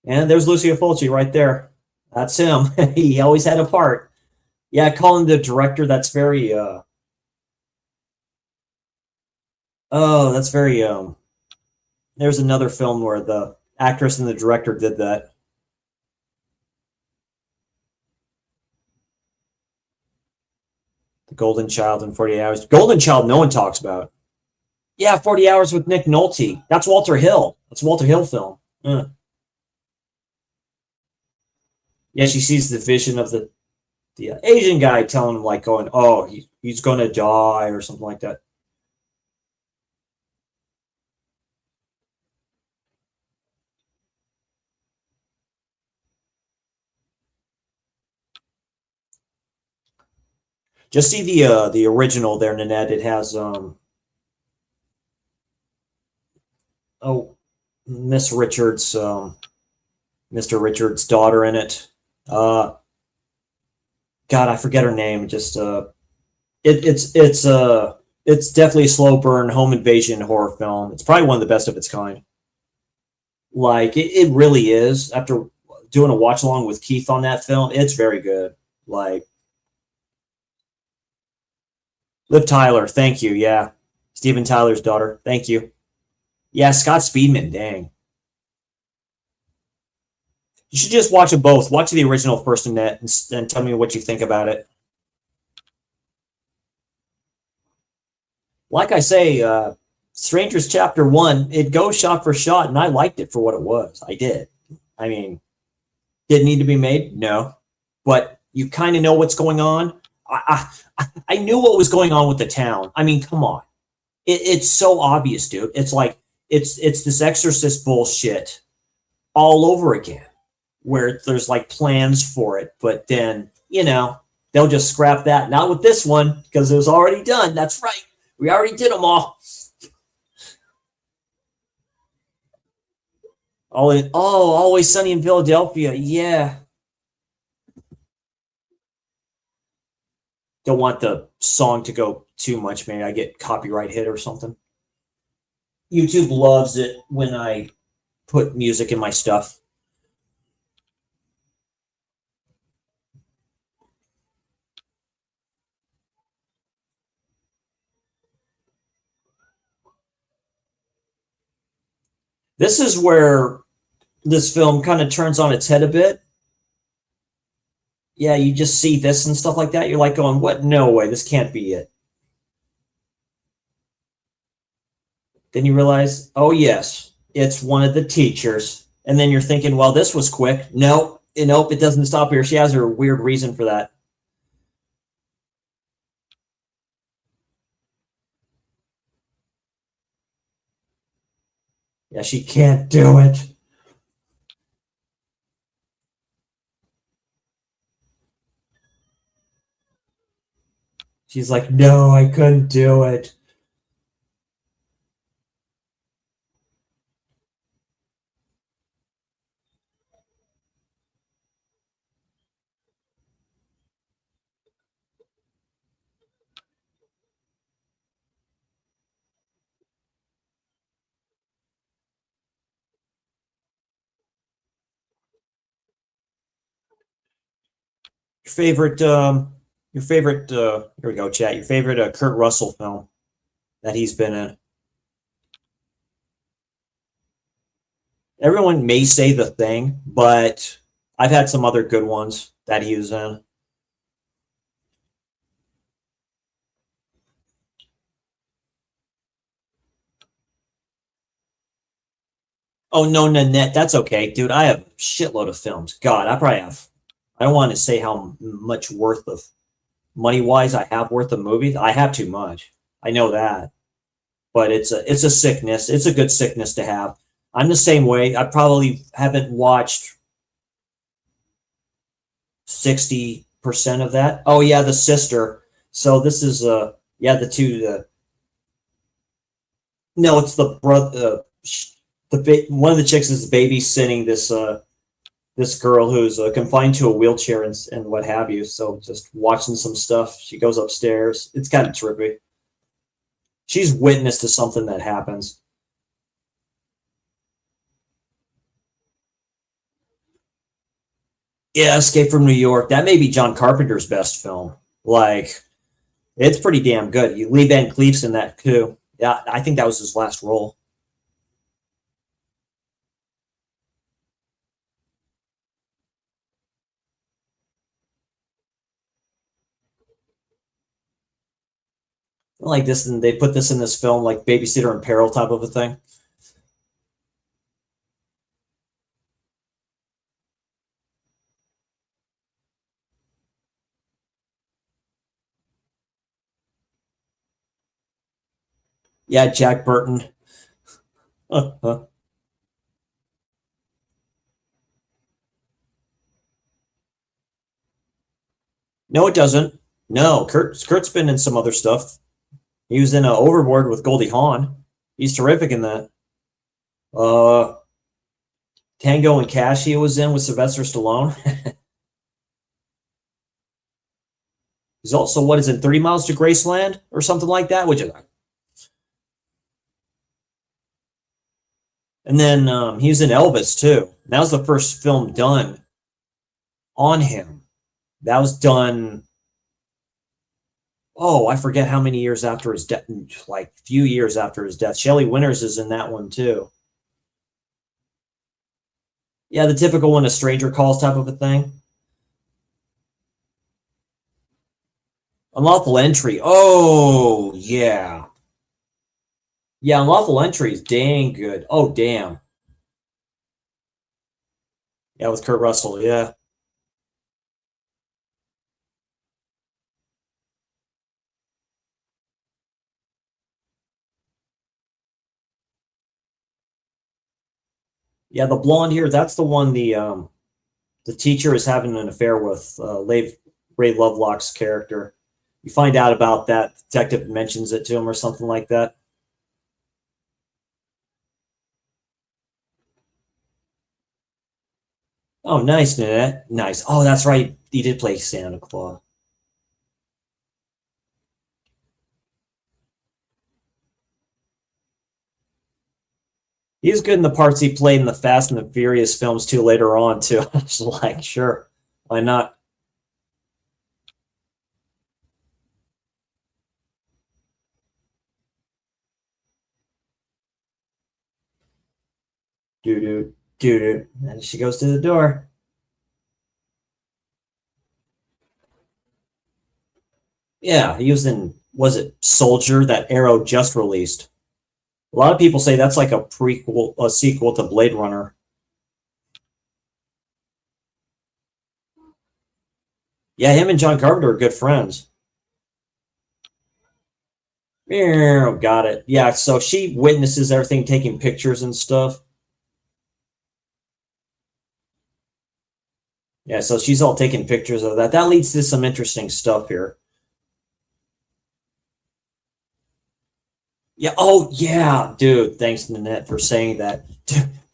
and there's Lucio Fulci right there. That's him. He always had a part. Yeah, calling the director. That's very. Oh, that's very. There's another film where the actress and the director did that. The Golden Child in 48 Hours. Golden Child, no one talks about. Yeah, 40 Hours with Nick Nolte. That's Walter Hill. That's a Walter Hill film. Yeah, she sees the vision of the Asian guy telling him, like, going, oh, he's going to die or something like that. Just see the original there, Nanette. It has oh, Miss Richards, Mr. Richards' daughter in it. God, I forget her name. Just it's definitely a slow burn home invasion horror film. It's probably one of the best of its kind. Like it really is. After doing a watch along with Keith on that film, it's very good. Like Liv Tyler, thank you. Yeah, Steven Tyler's daughter, thank you. Yeah, Scott Speedman, dang. You should just watch them both. Watch the original first, Annette, and tell me what you think about it. Like I say, Strangers Chapter 1, it goes shot for shot, and I liked it for what it was. I did. I mean, did it need to be made? No. But you kind of know what's going on. I knew what was going on with the town. I mean, come on. It's so obvious, dude. It's like, it's this Exorcist bullshit all over again, where there's like plans for it, but then, you know, they'll just scrap that. Not with this one, because it was already done. That's right. We already did them all. Always Sunny in Philadelphia. Yeah. Don't want the song to go too much. Maybe I get copyright hit or something. YouTube loves it when I put music in my stuff. This is where this film kind of turns on its head a bit. Yeah, you just see this and stuff like that. You're like going, what? No way, this can't be it. Then you realize, oh, yes, it's one of the teachers. And then you're thinking, well, this was quick. Nope, it doesn't stop here. She has her weird reason for that. Yeah, she can't do it. She's like, no, I couldn't do it. Your favorite, here we go, chat. Your favorite Kurt Russell film that he's been in. Everyone may say The Thing, but I've had some other good ones that he was in. Oh no, Nanette, that's okay, dude. I have a shitload of films. God, I probably have. I don't want to say how much worth of money wise I have worth of movies. I have too much. I know that, but it's a sickness. It's a good sickness to have. I'm the same way. I probably haven't watched 60 percent of that. Oh yeah, the sister. So this is yeah, the two no, it's the brother one of the chicks is babysitting this girl who's confined to a wheelchair and what have you. So just watching some stuff. She goes upstairs. It's kind of trippy. She's witness to something that happens. Yeah, Escape from New York. That may be John Carpenter's best film. Like, it's pretty damn good. Lee Van Cleef's in that too. Yeah, I think that was his last role. Like this, and they put this in this film, like Babysitter in Peril type of a thing. Yeah, Jack Burton. No, it doesn't. No, Kurt's been in some other stuff. He was in Overboard with Goldie Hawn. He's terrific in that. Uh, Tango and Cash he was in with Sylvester Stallone. He's also what is it, 30 Miles to Graceland or something like that, which is. And then he was in Elvis too. That was the first film done on him. That was done. Oh, I forget how many years after his death, like few years after his death. Shelley Winters is in that one too. Yeah, the typical When a Stranger Calls type of a thing. Unlawful Entry. Oh, yeah. Yeah, Unlawful Entry is dang good. Oh, damn. Yeah, with Kurt Russell, yeah. Yeah, the blonde here, that's the one the teacher is having an affair with Ray Lovelock's character. You find out about that, the detective mentions it to him or something like that. Oh, nice, Nanette. Nice. Oh, that's right. He did play Santa Claus. He was good in the parts he played in the Fast and the Furious films too later on too. I was like, sure, why not? Doo doo doo doo. And she goes to the door. Yeah, he was in, was it Soldier, that Arrow just released. A lot of people say that's like a prequel, a sequel to Blade Runner. Yeah, him and John Carpenter are good friends. Yeah, got it. Yeah, so she witnesses everything, taking pictures and stuff. Yeah, so she's all taking pictures of that. That leads to some interesting stuff here. Yeah. Oh, yeah, dude. Thanks, Nanette, for saying that.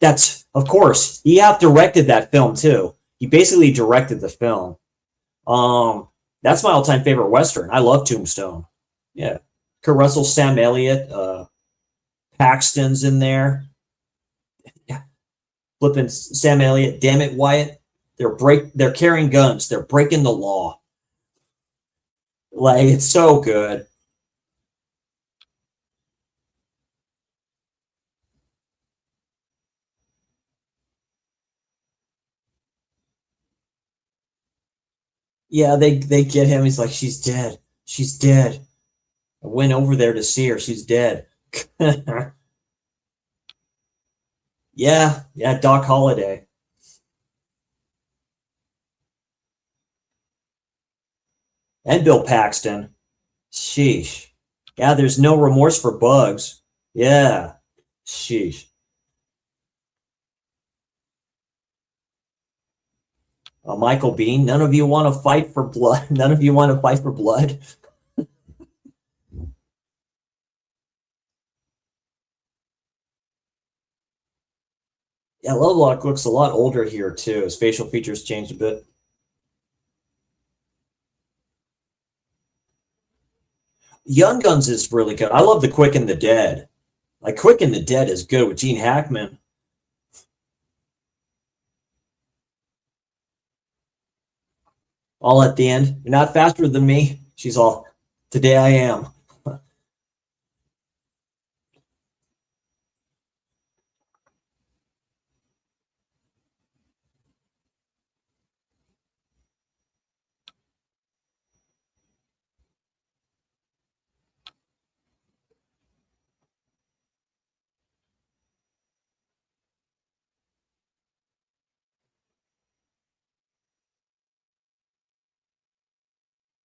That's of course he have directed that film too. He basically directed the film. Um, that's my all-time favorite Western. I love Tombstone. Yeah, Kurt Russell, Sam Elliott, Paxton's in there. Yeah, flipping Sam Elliott. Damn it, Wyatt. They're carrying guns. They're breaking the law. Like it's so good. Yeah, they get him. He's like, she's dead. She's dead. I went over there to see her. She's dead. Yeah, yeah, Doc Holliday. And Bill Paxton. Sheesh. Yeah, there's no remorse for bugs. Yeah. Sheesh. Michael Bean, none of you want to fight for blood. None of you want to fight for blood. Yeah, Lovelock looks a lot older here too. His facial features changed a bit. Young Guns is really good. I love the Quick and the Dead. Like Quick and the Dead is good with Gene Hackman. All at the end. You're not faster than me. She's all, today I am.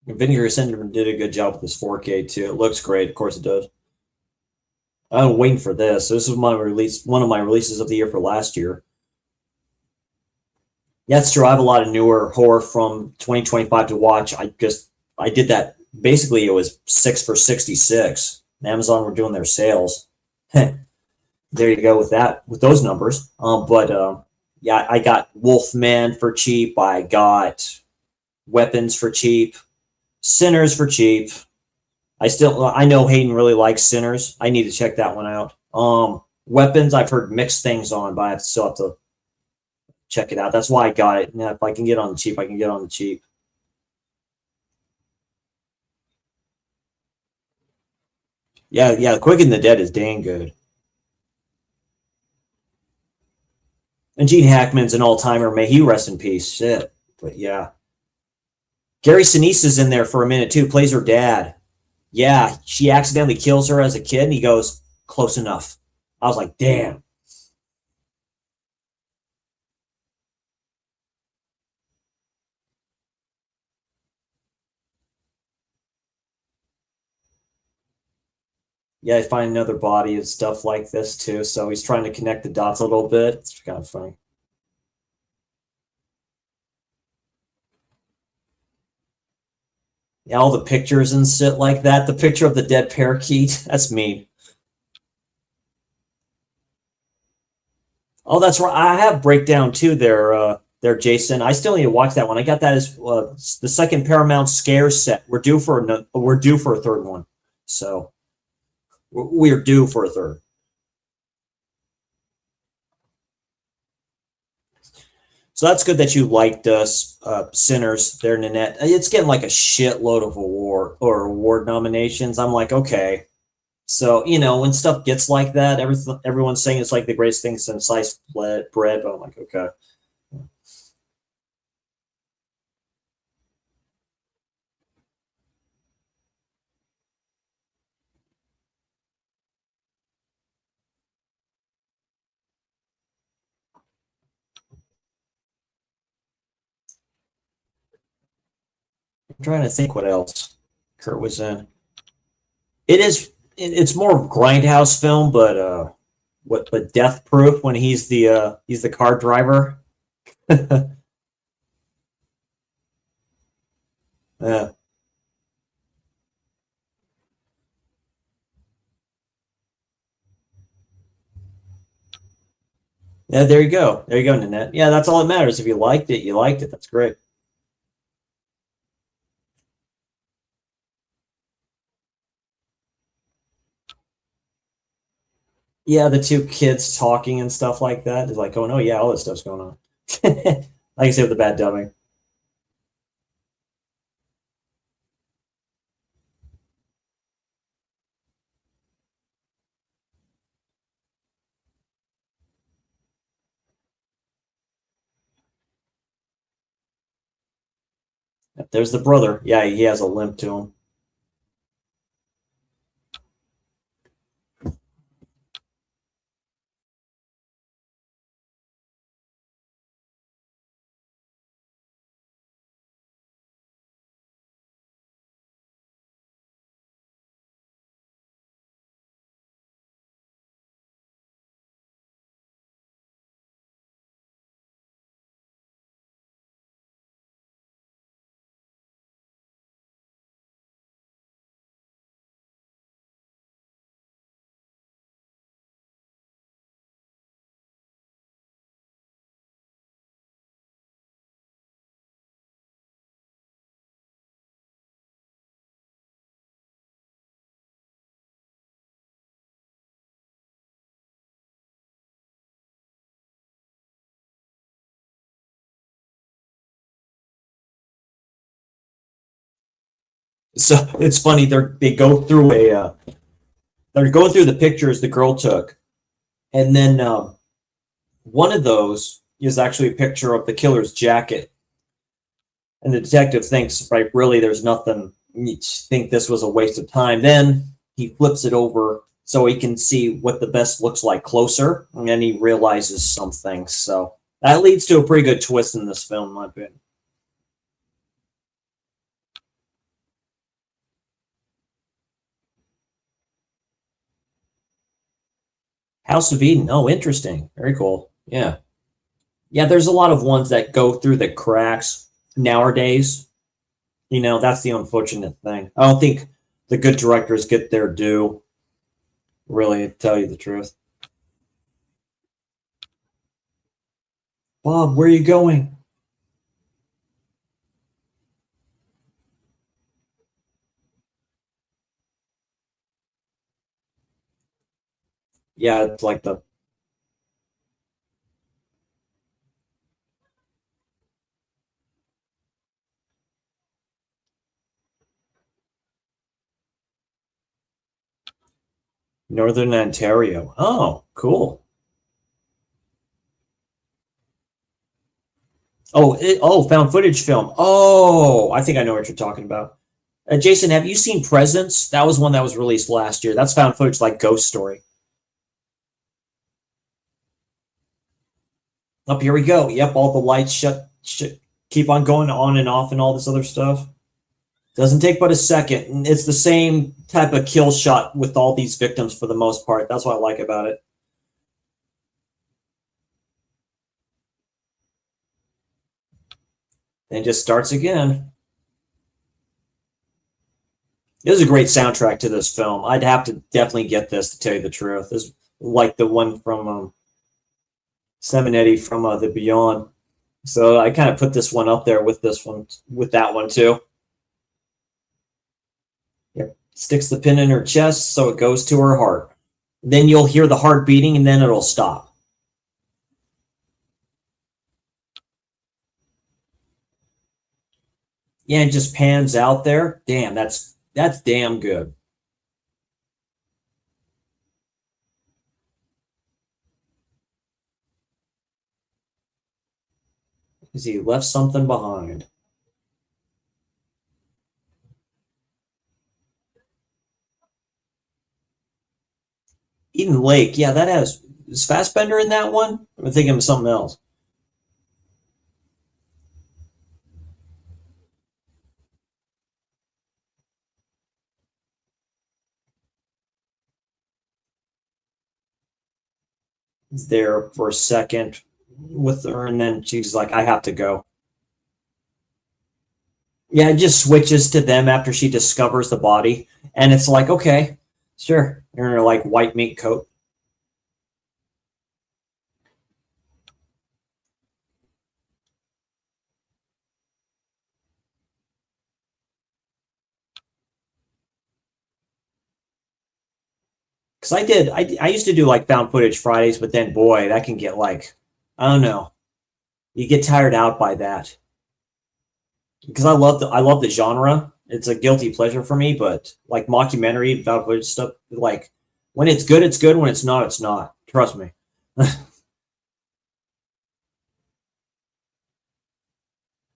Vinegar Syndrome did a good job with this 4K too. It looks great. Of course it does. I'm waiting for this. This is one of my releases of the year for last year. Yeah, it's true. I have a lot of newer horror from 2025 to watch. I did that. Basically, it was 6 for 66. Amazon were doing their sales. There you go with that, with those numbers. But yeah, I got Wolfman for cheap. I got Weapons for cheap. Sinners for cheap. I know Hayden really likes Sinners. I need to check that one out. Weapons I've heard mixed things on, but I still have to check it out. That's why I got it. Now, if I can get on the cheap, I can get on the cheap. Yeah, yeah. Quick and the Dead is dang good. And Gene Hackman's an all timer. May he rest in peace. Shit. But yeah, Gary Sinise is in there for a minute too. Plays her dad. Yeah, she accidentally kills her as a kid, and he goes, "Close enough." I was like, "Damn." Yeah, I find another body and stuff like this too. So he's trying to connect the dots a little bit. It's kind of funny. Yeah, all the pictures and shit like that. The picture of the dead parakeet. That's mean. Oh, that's right. I have breakdown too. There, Jason. I still need to watch that one. I got that as the second Paramount Scares set. We're due for a third one. So we're due for a third. So that's good that you liked us, Sinners there, Nanette. It's getting like a shitload of award nominations. I'm like, okay. So, when stuff gets like that, everyone's saying it's like the greatest thing since sliced bread. But I'm like, okay. I'm trying to think what else Kurt was in. It's more grindhouse film, but but Death Proof when he's the car driver. Yeah. Yeah, there you go. There you go, Nanette. Yeah, that's all that matters. If you liked it, you liked it. That's great. Yeah, the two kids talking and stuff like that is like, oh no, yeah, all this stuff's going on. Like I said with the bad dubbing. There's the brother. Yeah, he has a limp to him. So it's funny. They go through they're going through the pictures the girl took, and then one of those is actually a picture of the killer's jacket. And the detective thinks, right, really, there's nothing. You think this was a waste of time. Then he flips it over so he can see what the best looks like closer, and then he realizes something. So that leads to a pretty good twist in this film, in my opinion. House of Eden. Oh, interesting. Very cool. Yeah. Yeah, there's a lot of ones that go through the cracks nowadays. That's the unfortunate thing. I don't think the good directors get their due, really, to tell you the truth. Bob, where are you going? Yeah, it's like the Northern Ontario. Oh, cool. Oh, found footage film. Oh, I think I know what you're talking about. Jason, have you seen Presence? That was one that was released last year. That's found footage like Ghost Story. Up here we go. Yep, all the lights keep on going on and off and all this other stuff. Doesn't take but a second. And it's the same type of kill shot with all these victims for the most part. That's what I like about it. And it just starts again. It was a great soundtrack to this film. I'd have to definitely get this, to tell you the truth. This is like the one from Seminetti from The Beyond. So I kind of put this one up there with this one, with that one too. Yep. Sticks the pin in her chest so it goes to her heart. Then you'll hear the heart beating and then it'll stop. Yeah, it just pans out there. Damn, that's damn good. Because he left something behind. Eden Lake, yeah, that is Fassbender in that one? I'm thinking of something else. There for a second with her, and then she's like, I have to go. Yeah, it just switches to them after she discovers the body, and it's like, okay, sure. You're in her like white meat coat. Because I used to do like found footage Fridays, but then boy, that can get like, I don't know, you get tired out by that. Because I love the genre. It's a guilty pleasure for me, but like mockumentary found footage stuff, like when it's good, it's good. When it's not, it's not. Trust me.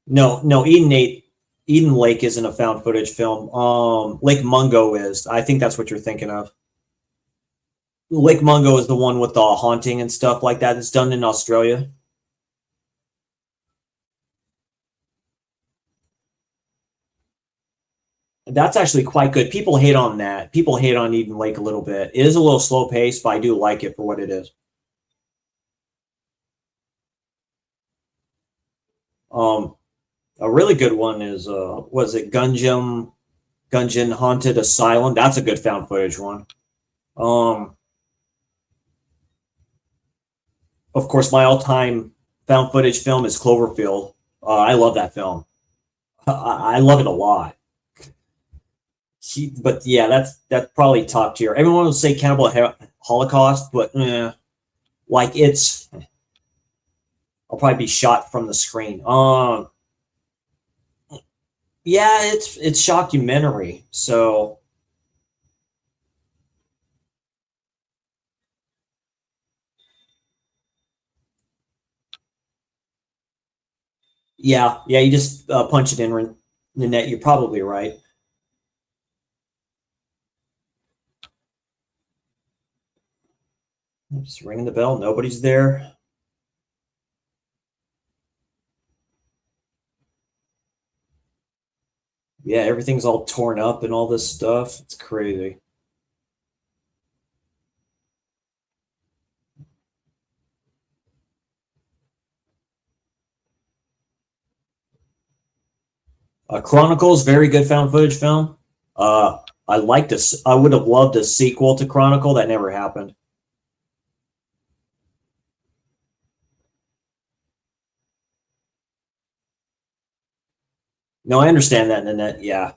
No, Eden Lake isn't a found footage film. Lake Mungo is. I think that's what you're thinking of. Lake Mungo is the one with the haunting and stuff like that. It's done in Australia. That's actually quite good. People hate on that. People hate on Eden Lake a little bit. It is a little slow paced, but I do like it for what it is. Um, a really good one is was it Gungeon Haunted Asylum? That's a good found footage one. Um, of course, my all time found footage film is Cloverfield. I love that film. I love it a lot. But yeah, that's probably top tier. Everyone will say Cannibal Holocaust, but like it's, I'll probably be shot from the screen. Yeah, it's shockumentary. So yeah, you just punch it in the net. You're probably right. Just ringing the bell. Nobody's there. Yeah, everything's all torn up and all this stuff. It's crazy. Chronicles, very good found footage film. Uh, I liked this. I would have loved a sequel to Chronicle. That never happened. No, I understand that, Nanette. Yeah.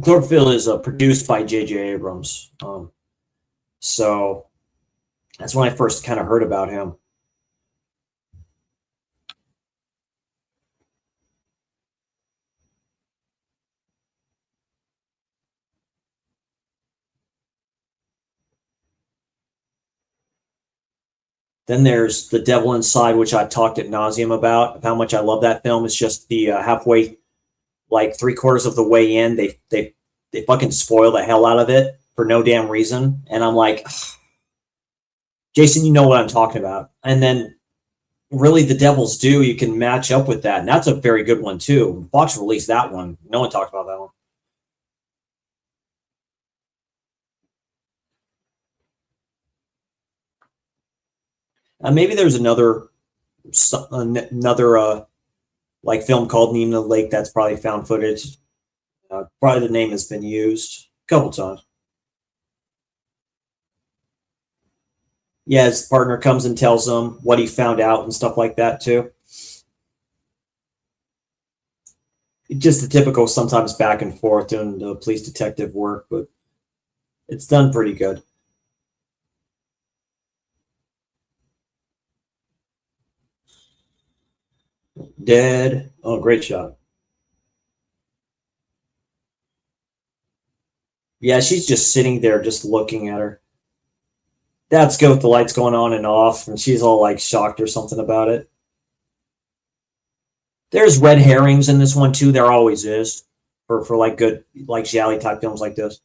Cloverfield is produced by J.J. Abrams. So that's when I first kind of heard about him. Then there's The Devil Inside, which I've talked at nauseum about how much I love that film. It's just the halfway, like three-quarters of the way in, they fucking spoil the hell out of it for no damn reason, and I'm like, Jason, you know what I'm talking about. And then really, The Devil's Due, you can match up with that, and that's a very good one too. Fox released that one. No one talked about that one. Maybe there's another like film called Name in the Lake. That's probably found footage. Probably the name has been used a couple times. Yeah, his partner comes and tells him what he found out and stuff like that too. Just the typical, sometimes back and forth doing the police detective work, but it's done pretty good. Dead. Oh, great shot. Yeah, she's just sitting there, just looking at her. That's good with the lights going on and off, and she's all like shocked or something about it. There's red herrings in this one too. There always is for like good like Gialli type films like this.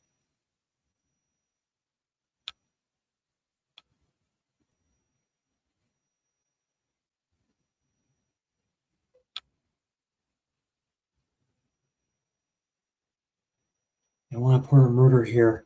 I want to put a murder here.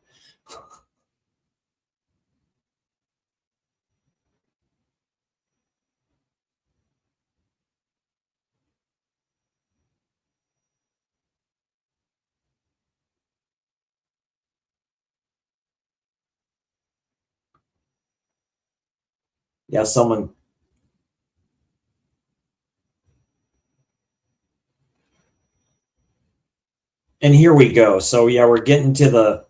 Yeah, someone. And here we go. So yeah, we're getting to the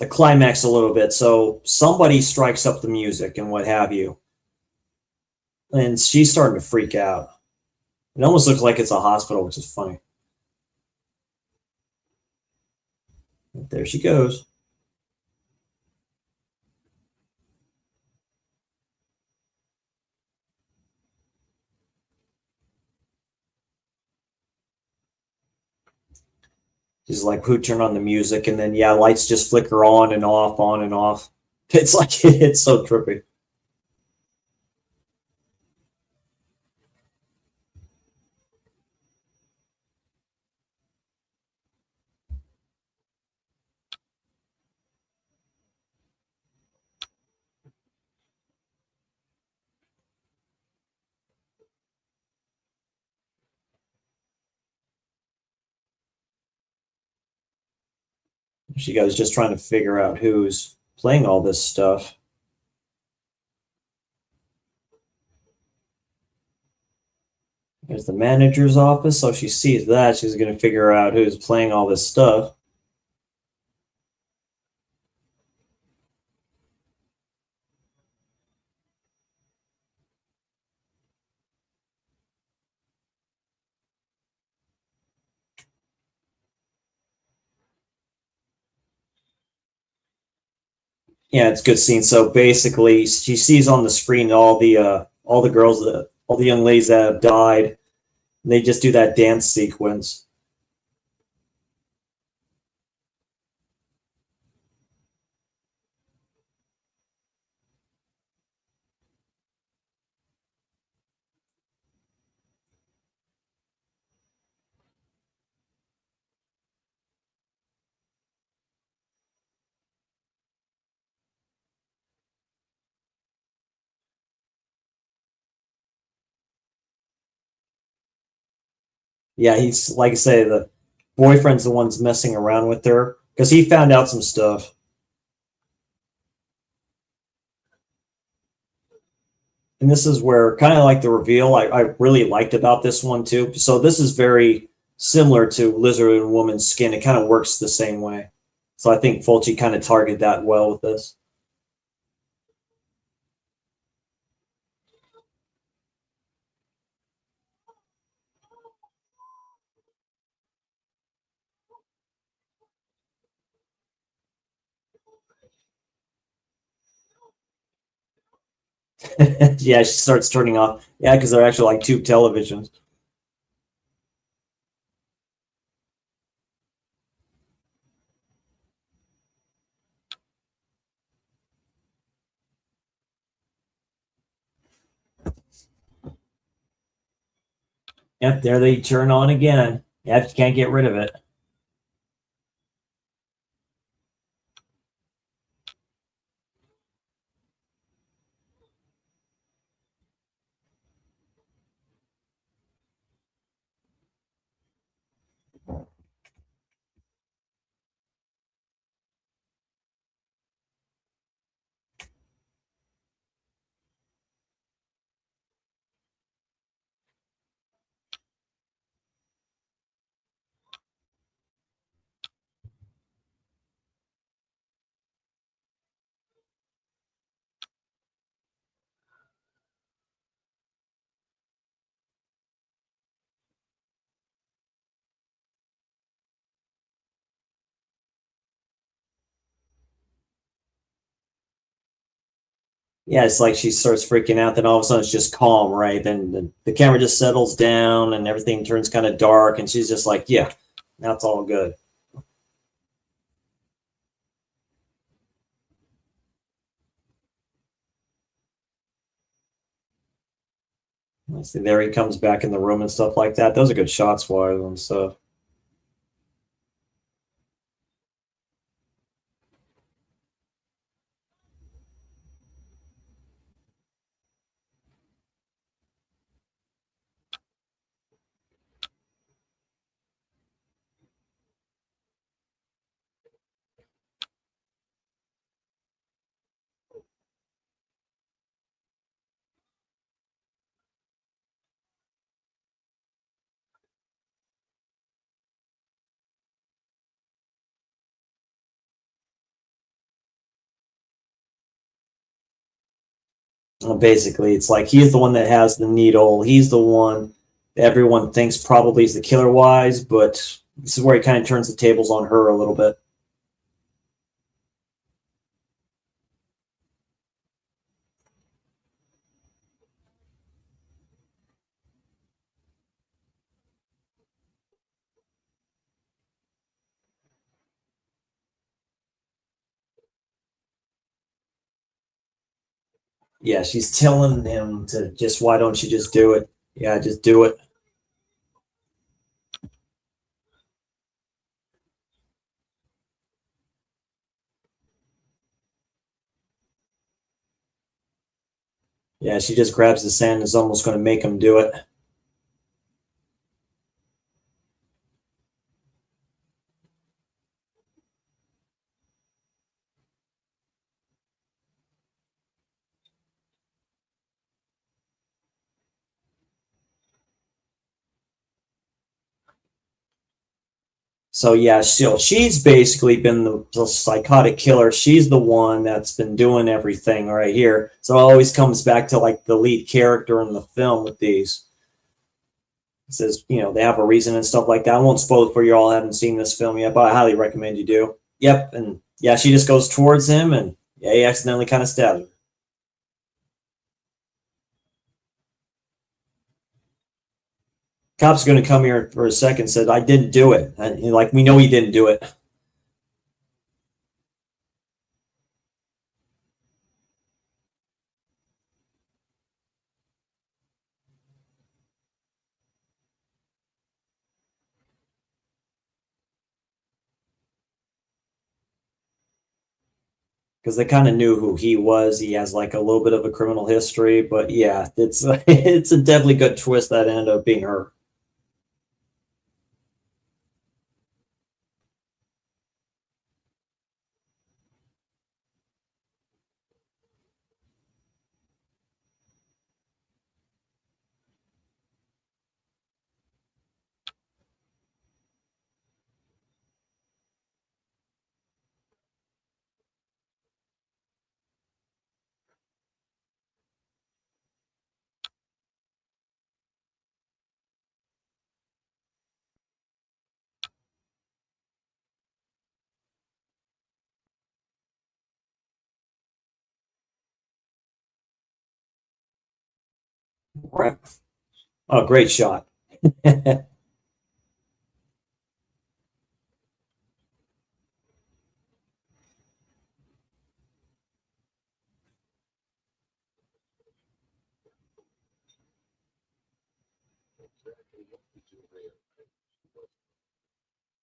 climax a little bit. So somebody strikes up the music and what have you, and she's starting to freak out. It almost looks like it's a hospital, which is funny. There she goes. She's like, who turned on the music? And then, yeah, lights just flicker on and off, on and off. It's like, it's so trippy. She goes, just trying to figure out who's playing all this stuff. There's the manager's office, so if she sees that, she's going to figure out who's playing all this stuff. Yeah, it's a good scene. So basically, she sees on the screen all the girls that all the young ladies that have died. And they just do that dance sequence. Yeah, he's like I say, the boyfriend's the one's messing around with her because he found out some stuff. And this is where kind of like the reveal I really liked about this one too. So this is very similar to Lizard and Woman's Skin. It kind of works the same way. So I think Fulci kind of targeted that well with this. Yeah, she starts turning off. Yeah, because they're actually like tube televisions. Yep, there they turn on again. Yeah, you can't get rid of it. Yeah, it's like she starts freaking out. Then all of a sudden it's just calm, right? Then the camera just settles down and everything turns kind of dark. And she's just like, yeah, now it's all good. I see there he comes back in the room and stuff like that. Those are good shots for him and stuff. Basically, it's like he's the one that has the needle. He's the one that everyone thinks probably is the killer wise, but this is where he kind of turns the tables on her a little bit. Yeah, she's telling him to just, why don't you just do it? Yeah, just do it. Yeah, she just grabs the sand and is almost going to make him do it. So yeah, she's basically been the psychotic killer. She's the one that's been doing everything right here. So it always comes back to like the lead character in the film with these. It says, they have a reason and stuff like that. I won't spoil it for you all haven't seen this film yet, but I highly recommend you do. Yep, and yeah, she just goes towards him, and yeah, he accidentally kind of stabs her. Cop's going to come here for a second. Said, "I didn't do it." And like, we know he didn't do it. Because they kind of knew who he was. He has like a little bit of a criminal history, but yeah, it's it's a definitely good twist that ended up being her. Right. Oh, great shot.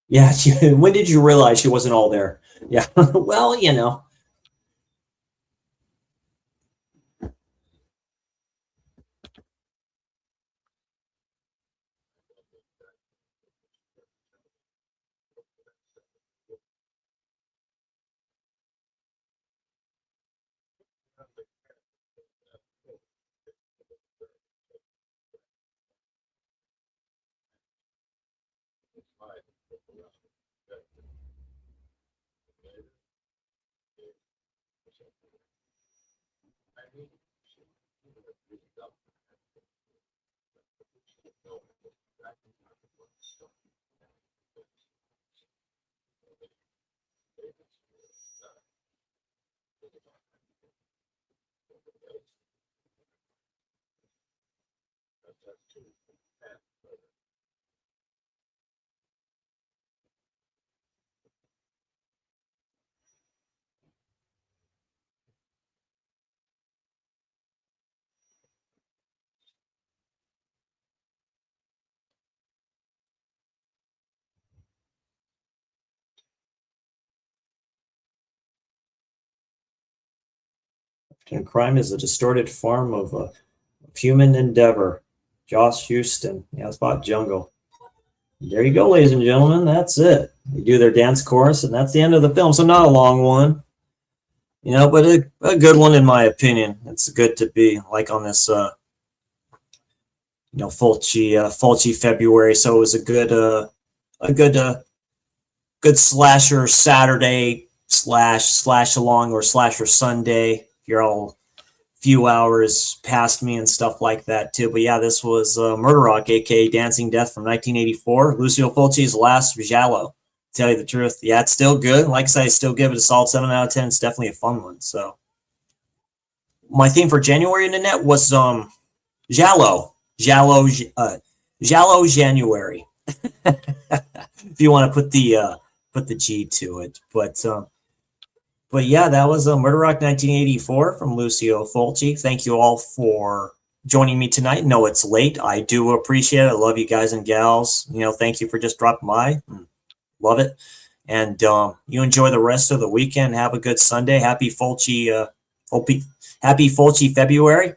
Yeah. When did you realize she wasn't all there? Yeah. Well, and crime is a distorted form of human endeavor. Josh Houston. Yeah, it's about jungle. There you go, ladies and gentlemen. That's it. They do their dance chorus, and that's the end of the film. So not a long one, but a good one in my opinion. It's good to be like on this, Fulci February. So it was a good slasher Saturday slash along or slasher Sunday. You're all few hours past me and stuff like that too. But yeah, this was Murder Rock, aka Dancing Death from 1984. Lucio Fulci's last Giallo. Tell you the truth, yeah, it's still good. Like I say, I still give it a solid 7 out of 10. It's definitely a fun one. So my theme for January Internet was Giallo, Giallo January. If you want to put the G to it, but yeah, that was Murder Rock 1984 from Lucio Fulci. Thank you all for joining me tonight. No, it's late. I do appreciate it. I love you guys and gals. Thank you for just dropping by. Love it. And you enjoy the rest of the weekend. Have a good Sunday. Happy Fulci February.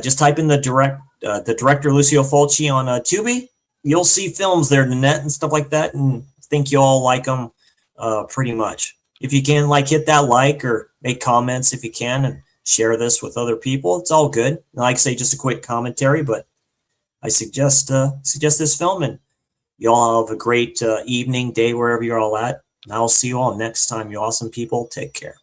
Just type in the director Lucio Fulci on Tubi. You'll see films there in the net and stuff like that, and think you all like them pretty much. If you can, hit that like or make comments if you can, and share this with other people. It's all good. Like I say, just a quick commentary, but I suggest this film, and You all have a great evening, day, wherever you're all at. And I'll see you all next time, you awesome people. Take care.